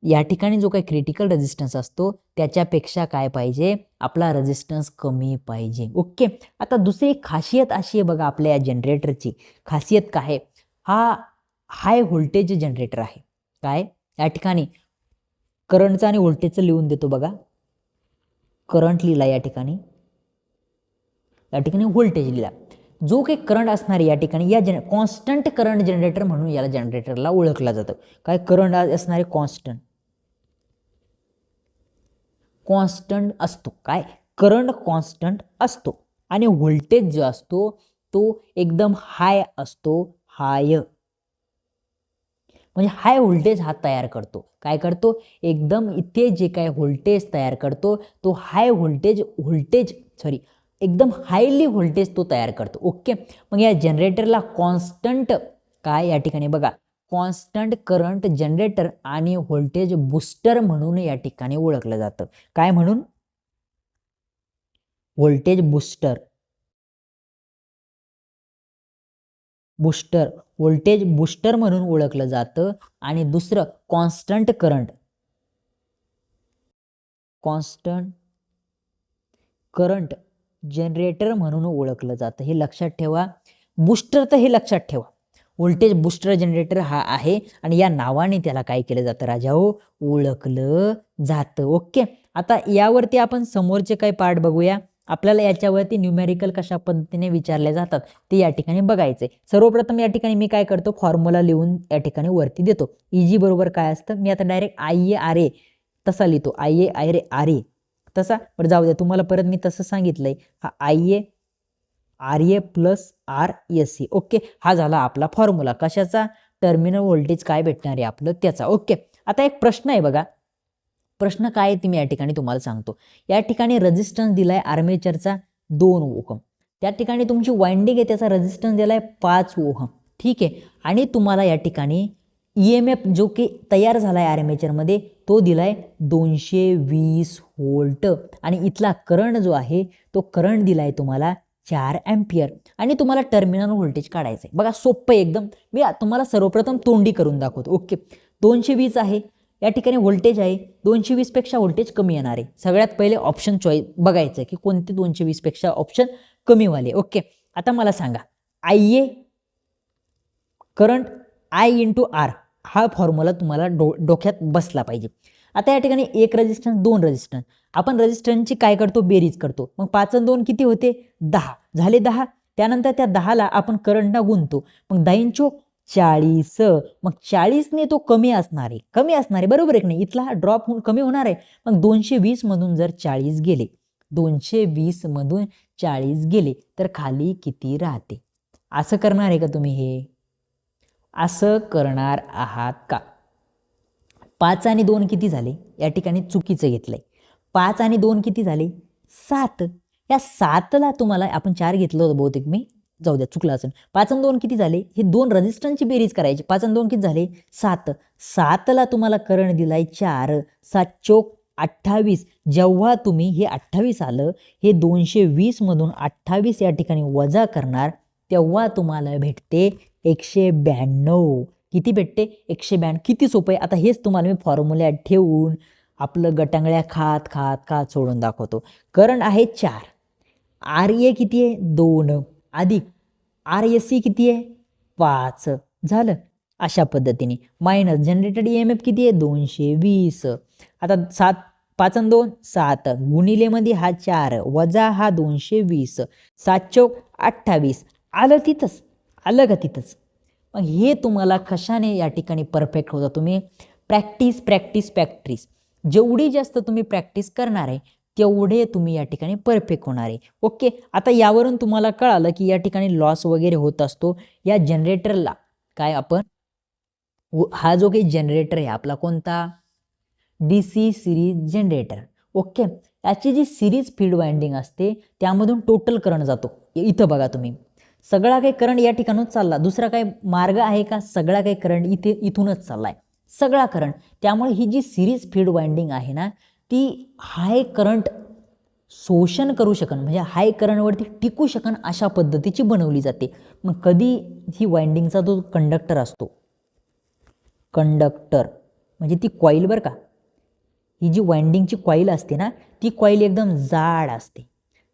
या ठिकाणी जो काही क्रिटिकल रेजिस्टन्स असतो त्याच्यापेक्षा काय पाहिजे, आपला रेजिस्टन्स कमी पाहिजे. ओके, आता दुसरी खासियत अशी आहे बघा, आपल्या या जनरेटरची खासियत काय, हा हाय व्होल्टेज जनरेटर आहे. काय, या ठिकाणी करंटचं आणि व्होल्टेजचं लिहून देतो बघा. करंट लिहिला या ठिकाणी व्होल्टेज लिहिला. जो काही करंट असणार आहे या ठिकाणी या कॉन्स्टंट करंट जनरेटर म्हणून याला जनरेटरला ओळखलं जातं. काय, करंट असणारे कॉन्स्टंट असतो. काय, करंट कॉन्स्टंट असतो आणि व्होल्टेज जो असतो तो एकदम हाय असतो. हाय म्हणजे हाय व्होल्टेज हा तयार करतो. काय करतो, एकदम इथे जे काय व्होल्टेज तयार करतो तो हाय व्होल्टेज एकदम हायली व्होल्टेज तो तयार करतो. ओके, मग या जनरेटरला कॉन्स्टंट काय, या ठिकाणी बघा कॉन्स्टंट करंट जनरेटर आणि व्होल्टेज बूस्टर म्हणून या ठिकाणी ओळखलं जातं. काय म्हणून, व्होल्टेज बूस्टर. व्होल्टेज बूस्टर म्हणून ओळखलं जातं. आणि दुसरं कॉन्स्टंट करंट जनरेटर म्हणून ओळखलं जातं. हे लक्षात ठेवा. बूस्टर तर हे लक्षात ठेवा, व्होल्टेज बूस्टर जनरेटर हा आहे आणि या नावाने त्याला काय केलं जातं राजाओ, ओळखलं जातं. ओके, आता यावरती आपण समोरचे काही पार्ट बघूया. आपल्याला याच्यावरती न्यूमेरिकल कशा पद्धतीने विचारले जातात ते या ठिकाणी बघायचे. सर्वप्रथम या ठिकाणी मी काय करतो, फॉर्म्युला लिहून या ठिकाणी वरती देतो. EG बरोबर काय असतं, मी आता डायरेक्ट IA तसा लिहितो, IA तसा. बरं जाऊ द्या, तुम्हाला परत मी तसं सांगितलंय, हा RA प्लस RSC. ओके, हा झाला आपला फॉर्म्युला. कशाचा, टर्मिनल व्होल्टेज काय भेटणार आहे आपलं त्याचा. ओके, आता एक प्रश्न आहे बघा, प्रश्न काय आहे ते मी या ठिकाणी तुम्हाला सांगतो. या ठिकाणी रेजिस्टन्स दिलाय आर्मेचरचा 2 ओहम, त्या ठिकाणी तुमची वाइंडिंग आहे त्याचा रेजिस्टन्स दिलाय 5 ओहम. ठीक आहे, आणि तुम्हाला या ठिकाणी EMF जो की तयार झालाय आर्मेचरमध्ये तो दिलाय 220 व्होल्ट आणि इथला करंट जो आहे तो करंट दिलाय तुम्हाला 4 अँपियर आणि तुम्हाला टर्मिनल व्होल्टेज काढायचं आहे. बघा सोपं एकदम, मी तुम्हाला सर्वप्रथम तोंडी करून दाखवतो. ओके, 220 आहे, या ठिकाणी व्होल्टेज आहे 220पेक्षा व्होल्टेज कमी येणार आहे. सगळ्यात पहिले ऑप्शन चॉईस बघायचं की कोणते 220पेक्षा ऑप्शन कमीवाले. ओके, आता मला सांगा IA करंट I × R हा फॉर्म्युला तुम्हाला डोक्यात बसला पाहिजे. आता या ठिकाणी एक रेजिस्टन्स 2 रेजिस्टन्स, आपण रेजिस्टन्सची काय करतो बेरीज करतो. मग 5 आणि 2 किती होते 10 झाले 10. त्यानंतर त्या 10ला आपण करंटना गुणतो. मग 10 चोक 40. मग 40ने तो कमी असणार आहे बरोबर आहे की नाही. इथला ड्रॉप होऊन कमी होणार आहे. मग 220 मधून जर 40 गेले 220 मधून 40 गेले तर खाली किती राहते. असं करणार आहे का तुम्ही हे असं करणार आहात का. 5 आणि 2 किती झाले या ठिकाणी चुकीचं घेतलंय. 5 आणि 2 किती झाले 7. या 7ला तुम्हाला आपण 4 घेतलं होतं बहुतेक मी जाऊ द्या चुकलं असेल. 5 आणि 2 किती झाले हे 2 रेजिस्टन्सची बेरीज करायची. 5 आणि 2 किती झाले 7. 7ला तुम्हाला करंट दिलाय 4. 7 चोक 28. जेव्हा तुम्ही हे 28 आलं हे 220 मधून 28 या ठिकाणी वजा करणार तेव्हा तुम्हाला भेटते 192. किती भेटते 192. किती सोपं आहे. आता हेच तुम्हाला मी फॉर्म्युल्यात ठेवून आपलं गटांगळ्या खात सोडून दाखवतो. करंट आहे 4, RA किती आहे 2 अधिक RSC किती आहे 5 झालं. अशा पद्धतीने मायनस जनरेटेड EMF किती आहे 220. आता 7 5 आणि 2 7 गुणिलेमध्ये हा 4 वजा हा 220. 7 चौक 28 आलं तिथंच आलं का तिथंच. मग हे तुम्हाला कशाने या ठिकाणी परफेक्ट होता. तुम्ही प्रॅक्टिस जेवढी जास्त तुम्ही प्रॅक्टिस करणार आहे तेवढे तुम्ही या ठिकाणी परफेक्ट होणार आहे. ओके, आता यावरून तुम्हाला कळालं की या ठिकाणी लॉस वगैरे होत असतो. या जनरेटरला काय आपण हा जो काही जनरेटर आहे आपला कोणता DC सिरीज जनरेटर. ओके, याची जी सिरीज फीड वाइंडिंग असते त्यामधून टोटल करंट जातो. इथं बघा तुम्ही सगळा काही करंट या ठिकाणूच चालला. दुसरा काही मार्ग आहे का. सगळा काही करंट इथूनच चाललाय सगळा करंट. त्यामुळे ही जी सिरीज फीड वाइंडिंग आहे ना ती हाय करंट शोषण करू शकन म्हणजे हाय करंटवरती टिकू शकन अशा पद्धतीची बनवली जाते. मग कधी ही वाइंडिंगचा जो कंडक्टर असतो कंडक्टर म्हणजे ती कॉईल बरं का. ही जी वाइंडिंगची कॉईल असते ना ती कॉईल एकदम जाड असते.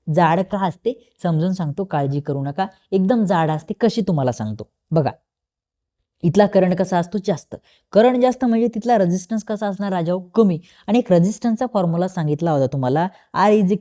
जाड का असते समजून सांगतो काळजी करू नका. एकदम जाड असते कशी तुम्हाला सांगतो बघा. इथला करंट कसा असतो जास्त. करंट जास्त म्हणजे तिथला रेजिस्टन्स कसा असणार राजाओ कमी. आणि एक रेजिस्टन्सचा फॉर्म्युला सांगितला होता तुम्हाला R =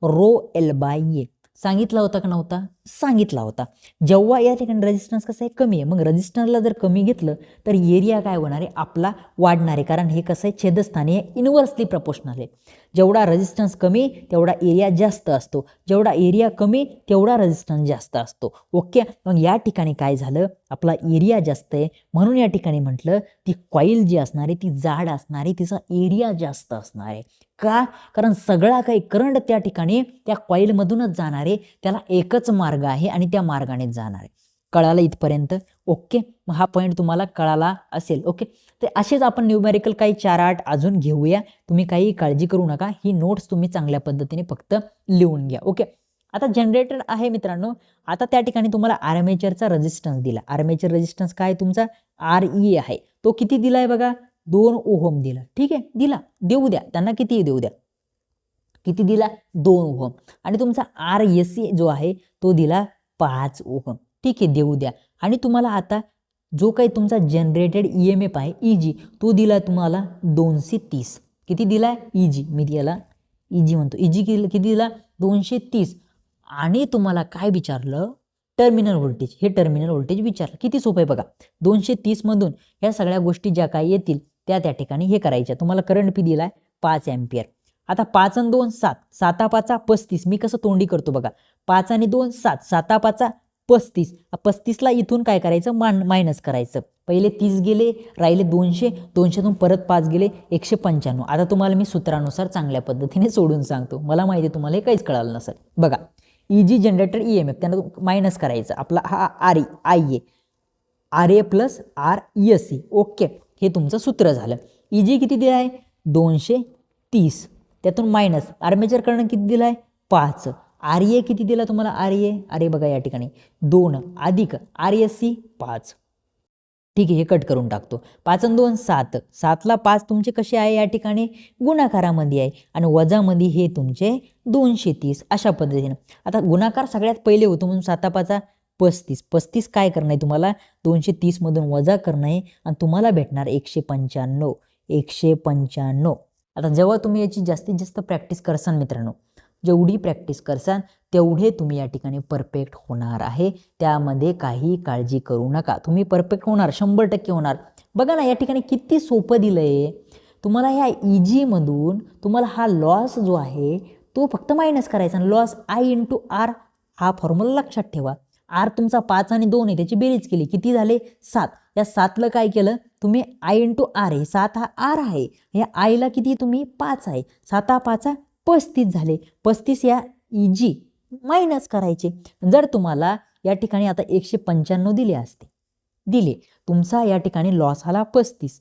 ρL/A. सांगितला होता का नव्हता सांगितला होता. जेव्हा या ठिकाणी रेजिस्टन्स कसं आहे कमी आहे मग रेजिस्टन्सला जर कमी घेतलं तर एरिया काय होणार आहे आपला वाढणार आहे. कारण हे कसं आहे छेदस्थानी आहे इनव्हर्सली प्रपोर्शनल आहे. जेवढा रेजिस्टन्स कमी तेवढा एरिया जास्त असतो. जेवढा एरिया कमी तेवढा रेजिस्टन्स जास्त असतो. ओके, मग या ठिकाणी काय झालं आपला एरिया जास्त आहे म्हणून या ठिकाणी म्हटलं ती कॉईल जी असणार आहे ती जाड असणार आहे तिचा एरिया जास्त असणार आहे. का कारण सगळा काही करंट त्या ठिकाणी त्या कॉईलमधूनच जाणार आहे. त्याला एकच मार्ग आहे आणि त्या मार्गानेच जाणार आहे. कळालं इथपर्यंत. ओके, मग हा पॉईंट तुम्हाला कळाला असेल. ओके, ते असेच आपण न्यूमेरिकल काही 4-8 अजून घेऊया. तुम्ही काही काळजी करू नका. ही नोट्स तुम्ही चांगल्या पद्धतीने फक्त लिहून घ्या. ओके, आता जनरेटर आहे मित्रांनो. आता त्या ठिकाणी तुम्हाला आर्मेचरचा रेजिस्टन्स दिला. आर्मेचर रेजिस्टन्स काय तुमचा RE आहे. तो किती दिलाय बघा 2 ओहम दिला. ठीक आहे दिला देऊ द्या त्यांना किती देऊ द्या. किती दिला 2 ओहम. आणि तुमचा RSC जो आहे तो दिला 5 ओहम. ठीक आहे देऊ द्या. आणि तुम्हाला आता जो काही तुमचा जनरेटेड EMF आहे EG तो दिला तुम्हाला 230. किती दिलाय EG मी याला EG म्हणतो. EG किती दिला 230. आणि तुम्हाला काय विचारलं टर्मिनल व्होल्टेज. हे टर्मिनल व्होल्टेज विचारलं. किती सोपं आहे बघा. 230 मधून ह्या सगळ्या गोष्टी ज्या काही येतील त्या ठिकाणी हे करायच्या. तुम्हाला करंट पी दिलाय 5 एम्पियर. आता 5 आणि 2 7 7 5 35. मी कसं तोंडी करतो बघा. 5 आणि 2 7 7 5 35. 35ला इथून काय करायचं मायनस करायचं. पहिले 30 गेले राहिले 200. 200तून परत 5 गेले 195. आता तुम्हाला मी सूत्रानुसार चांगल्या पद्धतीने सोडून सांगतो. मला माहिती आहे तुम्हाला हे काहीच कळालं नसेल. बघा EG जनरेटर EMF त्यांना मायनस करायचं. आपला हा IA RA + RSC. ओके, हे तुमचं सूत्र झालं. EG किती दिला आहे 230. त्यातून मायनस आर्मेचर करंट किती दिला आहे 5. RA किती दिला तुम्हाला RA बघा या ठिकाणी 2 अधिक RSC 5. ठीक आहे, हे कट करून टाकतो. 5 आणि 2 7, 7ला 5 तुमचे कसे आहे या ठिकाणी गुणाकारामध्ये आहे आणि वजामध्ये हे तुमचे 230 अशा पद्धतीने. आता गुणाकार सगळ्यात पहिले होतो म्हणून 7 5 35. 35 काय करणं आहे तुम्हाला 230 मधून वजा करणं आहे आणि तुम्हाला भेटणार 195. 195. आता जेव्हा तुम्ही याची जास्तीत जास्त प्रॅक्टिस करसाल मित्रांनो, जेवढी प्रॅक्टिस करसाल तेवढे तुम्ही या ठिकाणी परफेक्ट होणार आहे. त्यामध्ये काही काळजी करू नका, तुम्ही परफेक्ट होणार, 100% होणार. बघा ना या ठिकाणी किती सोपं दिलं आहे तुम्हाला. ह्या इजीमधून तुम्हाला हा लॉस जो आहे तो फक्त मायनस करायचा. लॉस आय इंटू आर हा फॉर्म्युला लक्षात ठेवा. आर तुमचा 5 आणि 2 आहे, त्याची बेरीज केली किती झाले 7. या 7ला काय केलं तुम्ही आय इंटू आर आहे, 7 हा आर आहे, या आयला किती तुम्ही 5 आहे, 7 हा 5 35 झाले. 35 या इजी मायनस करायचे. जर तुम्हाला या ठिकाणी आता 195 दिले असते, दिले, तुमचा या ठिकाणी लॉस आला 35.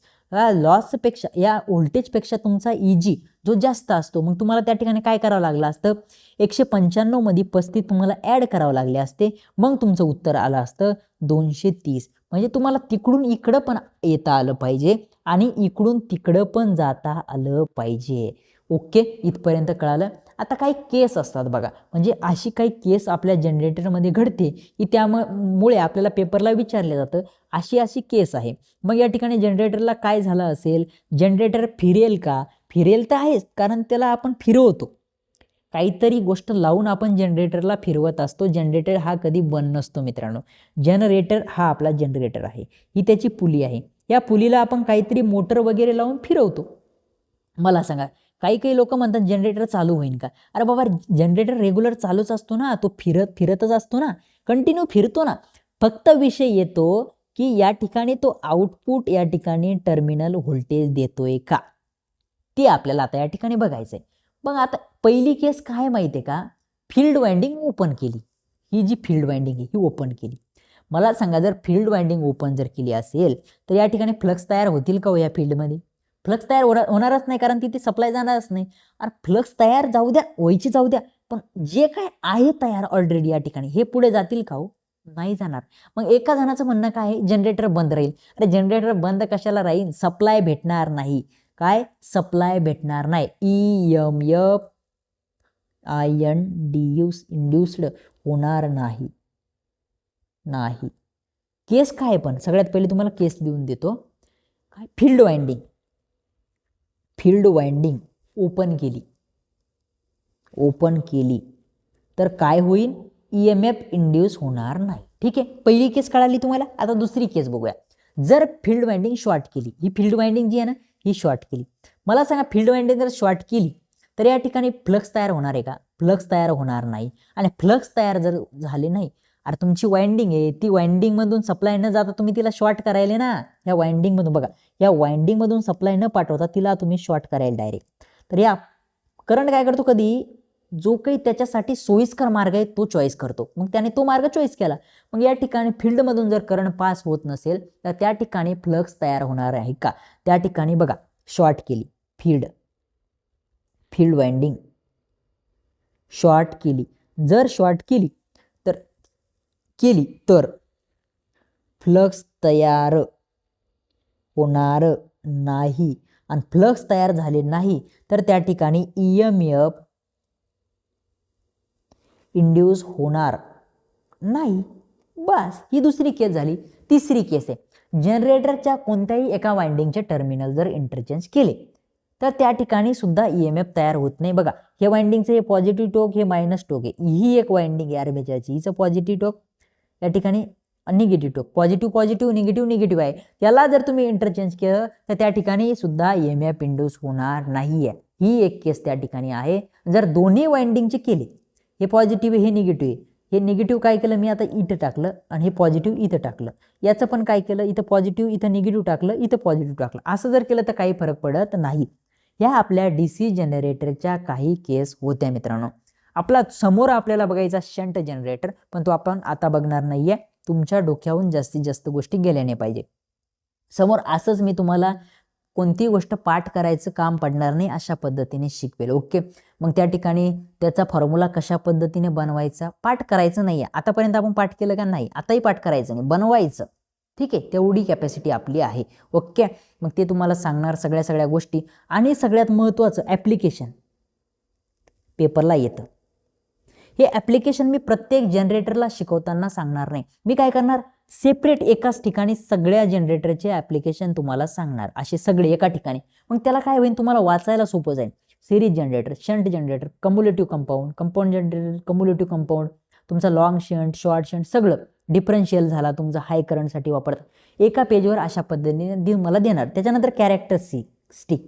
लॉसपेक्षा या व्होल्टेजपेक्षा तुमचा इजी जो जास्त असतो, मग तुम्हाला त्या ठिकाणी काय करावं लागलं असतं 195 मध्ये 35 तुम्हाला ॲड करावं लागले असते, मग तुमचं उत्तर आलं असतं 230. म्हणजे तुम्हाला तिकडून इकडं पण येता आलं पाहिजे आणि इकडून तिकडं पण जाता आलं पाहिजे. ओके, इथपर्यंत कळालं. आता काही केस असतात बघा, म्हणजे अशी काही केस आपल्या जनरेटरमध्ये घडते की त्यामुळे आपल्याला पेपरला विचारलं जातं अशी केस आहे. मग या ठिकाणी जनरेटरला काय झालं असेल, जनरेटर फिरेल का? फिरेल तर आहेच, कारण त्याला आपण फिरवतो, काहीतरी गोष्ट लावून आपण जनरेटरला फिरवत असतो. जनरेटर हा कधी बंद नसतो मित्रांनो. जनरेटर हा आपला जनरेटर आहे, ही त्याची पुली आहे. या पुलीला आपण काहीतरी मोटर वगैरे लावून फिरवतो. मला सांगा, काही लोक म्हणतात जनरेटर चालू होईल का? अरे बाबा, जनरेटर रेग्युलर चालूच असतो ना, तो फिरतच असतो ना, कंटिन्यू फिरतो ना. फक्त विषय येतो की या ठिकाणी तो आउटपुट या ठिकाणी टर्मिनल व्होल्टेज देतोय का, ते आपल्याला आता या ठिकाणी बघायचंय. मग आता पहिली केस काय माहिती आहे का, फील्ड वाइंडिंग ओपन केली. ही जी फील्ड वाइंडिंग आहे ही ओपन केली. मला सांगा, जर फील्ड वाइंडिंग ओपन जर केली असेल तर या ठिकाणी फ्लक्स तयार होतील का हो या फील्डमध्ये? फ्लक्स तयार होणारच नाही, कारण तिथे सप्लाय जाणारच नाही. अरे फ्लक्स तयार जाऊ द्या, व्हायची जाऊ द्या, पण जे काय आहे तयार ऑलरेडी या ठिकाणी हे पुढे जातील का हो? नाही जाणार. मग एका जणाचं म्हणणं काय आहे, जनरेटर बंद राहील. अरे जनरेटर बंद कशाला राहील? सप्लाय भेटणार नाही. काय सप्लाय भेटणार नाही? EMF इंड्युस्ड होणार नाही. नाही. केस काय, पण सगळ्यात पहिले तुम्हाला केस लिहून देतो. काय? फील्ड वाइंडिंग ओपन केली तर काय होईल? EMF इंड्यूस होणार नाही. ठीक आहे, पहिली केस कळाली तुम्हाला. आता दुसरी केस बघूया. जर फील्ड वाइंडिंग शॉर्ट केली, ही फील्ड वाइंडिंग जी आहे ना ही शॉर्ट केली. मला सांगा, फील्ड वाइंडिंग जर शॉर्ट केली तर या ठिकाणी फ्लक्स तयार होणार आहे का? फ्लक्स तयार होणार नाही. आणि फ्लक्स तयार जर झाले नाही, अरे तुमची वाइंडिंग आहे, ती वाइंडिंग मधून सप्लाय न जाता तुम्ही तिला शॉर्ट करायला ना. या वाइंडिंग मधून बघा, या वाइंडिंग मधून सप्लाय न पाठवता तिला तुम्ही शॉर्ट करायला डायरेक्ट. तर या करंट काय करतो, कधी जो काही त्याच्यासाठी सोयीस्कर मार्ग आहे तो चॉईस करतो, मग त्याने तो मार्ग चॉईस केला. मग या ठिकाणी फील्डमधून जर करंट पास होत नसेल तर त्या ठिकाणी फ्लक्स तयार होणार आहे का? त्या ठिकाणी बघा, शॉर्ट केली फील्ड वाइंडिंग शॉर्ट केली. जर शॉर्ट केली तर फ्लक्स तयार होणार नाही. आणि फ्लक्स तयार झाले नाही तर त्या ठिकाणी EMF इंड्यूस होणार नाही. बस, ही दुसरी केस झाली. तिसरी केस आहे, जनरेटरच्या कोणत्याही एका वाइंडिंगचे टर्मिनल जर इंटरचेंज केले तर त्या ठिकाणी सुद्धा EMF तयार होत नाही. बघा, हे वाइंडिंगचं हे पॉझिटिव्ह टोक, हे मायनस टोक आहे. ही एक वाइंडिंग आहे आर्मेचरची, हिचं पॉझिटिव्ह टोक, या ठिकाणी निगेटिव्ह टोक. पॉझिटिव्ह निगेटिव्ह आहे. याला जर तुम्ही इंटरचेंज केलं तर त्या ठिकाणी सुद्धा EMF इंड्यूस होणार नाहीये. ही एक केस त्या ठिकाणी आहे. जर दोन्ही वाइंडिंगचे केले, हे पॉझिटिव्ह हे निगेटिव्ह आहे, हे निगेटिव्ह काय केलं मी आता इथं टाकलं आणि हे पॉझिटिव्ह इथं टाकलं, याचं पण काय केलं, इथं पॉझिटिव्ह इथं निगेटिव्ह टाकलं, इथं पॉझिटिव्ह टाकलं, असं जर केलं तर काही फरक पडत नाही. ह्या आपल्या DC जनरेटरच्या काही केस होत्या मित्रांनो. समोर आपल्याला बघायचा शंट जनरेटर, पण तो आपण आता बघणार नाहीये. तुमच्या डोक्याहून जास्तीत जास्त गोष्टी गेल्या नाही पाहिजे. समोर असंच मी तुम्हाला कोणती गोष्ट पाठ करायचं काम पडणार नाही अशा पद्धतीने शिकवेल. ओके, मग त्या ठिकाणी त्याचा फॉर्म्युला कशा पद्धतीने बनवायचा पाठ करायचं नाही. आतापर्यंत आपण पाठ केलं का नाही? आताही पाठ करायचं नाही, बनवायचं. ठीक आहे, तेवढी कॅपॅसिटी आपली आहे. ओके, मग ते तुम्हाला सांगणार सगळ्या गोष्टी. आणि सगळ्यात महत्त्वाचं ॲप्लिकेशन पेपरला येतं. हे ॲप्लिकेशन मी प्रत्येक जनरेटरला शिकवताना सांगणार नाही. मी काय करणार, सेपरेट एकाच ठिकाणी सगळ्या जनरेटरचे ॲप्लिकेशन तुम्हाला सांगणार, असे सगळे एका ठिकाणी. मग त्याला काय होईल, तुम्हाला वाचायला सोपं जाईल. Series generator, shunt generator, cumulative compound, compound generator, cumulative compound, तुमचा लॉंग शंट, शॉर्ट शंट, सगळं डिफरन्शियल झाला तुमचा हाय करंटसाठी वापरतात. एका पेजवर अशा पद्धतीने मला देणार. त्याच्यानंतर कॅरेक्टरिस्टिक,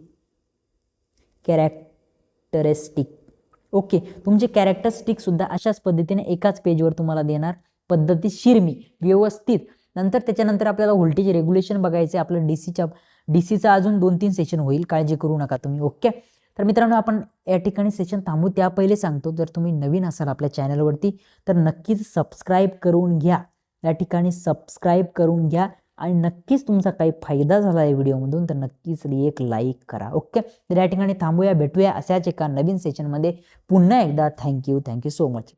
ओके, तुमचे कॅरेक्टरिस्टिक सुद्धा अशाच पद्धतीने एकाच पेजवर तुम्हाला देणार, पद्धतीशीर मी व्यवस्थित. नंतर त्याच्यानंतर आपल्याला व्होल्टेज रेग्युलेशन बघायचे. आपलं डीसीचा अजून 2-3 सेशन होईल, काळजी करू नका तुम्ही. ओके, तर मित्रांनो आपण या ठिकाणी सेशन थांबू. त्या पहिले सांगतो, जर तुम्ही नवीन असाल आपल्या चॅनलवरती तर नक्कीच सबस्क्राईब करून घ्या. या ठिकाणी सबस्क्राईब करून घ्या आणि नक्कीच तुमचा काही फायदा झाला आहे व्हिडिओमधून तर नक्कीच एक लाईक करा. ओके, तर या ठिकाणी थांबूया, भेटूया अशाच एका नवीन सेशनमध्ये पुन्हा एकदा. Thank you so much.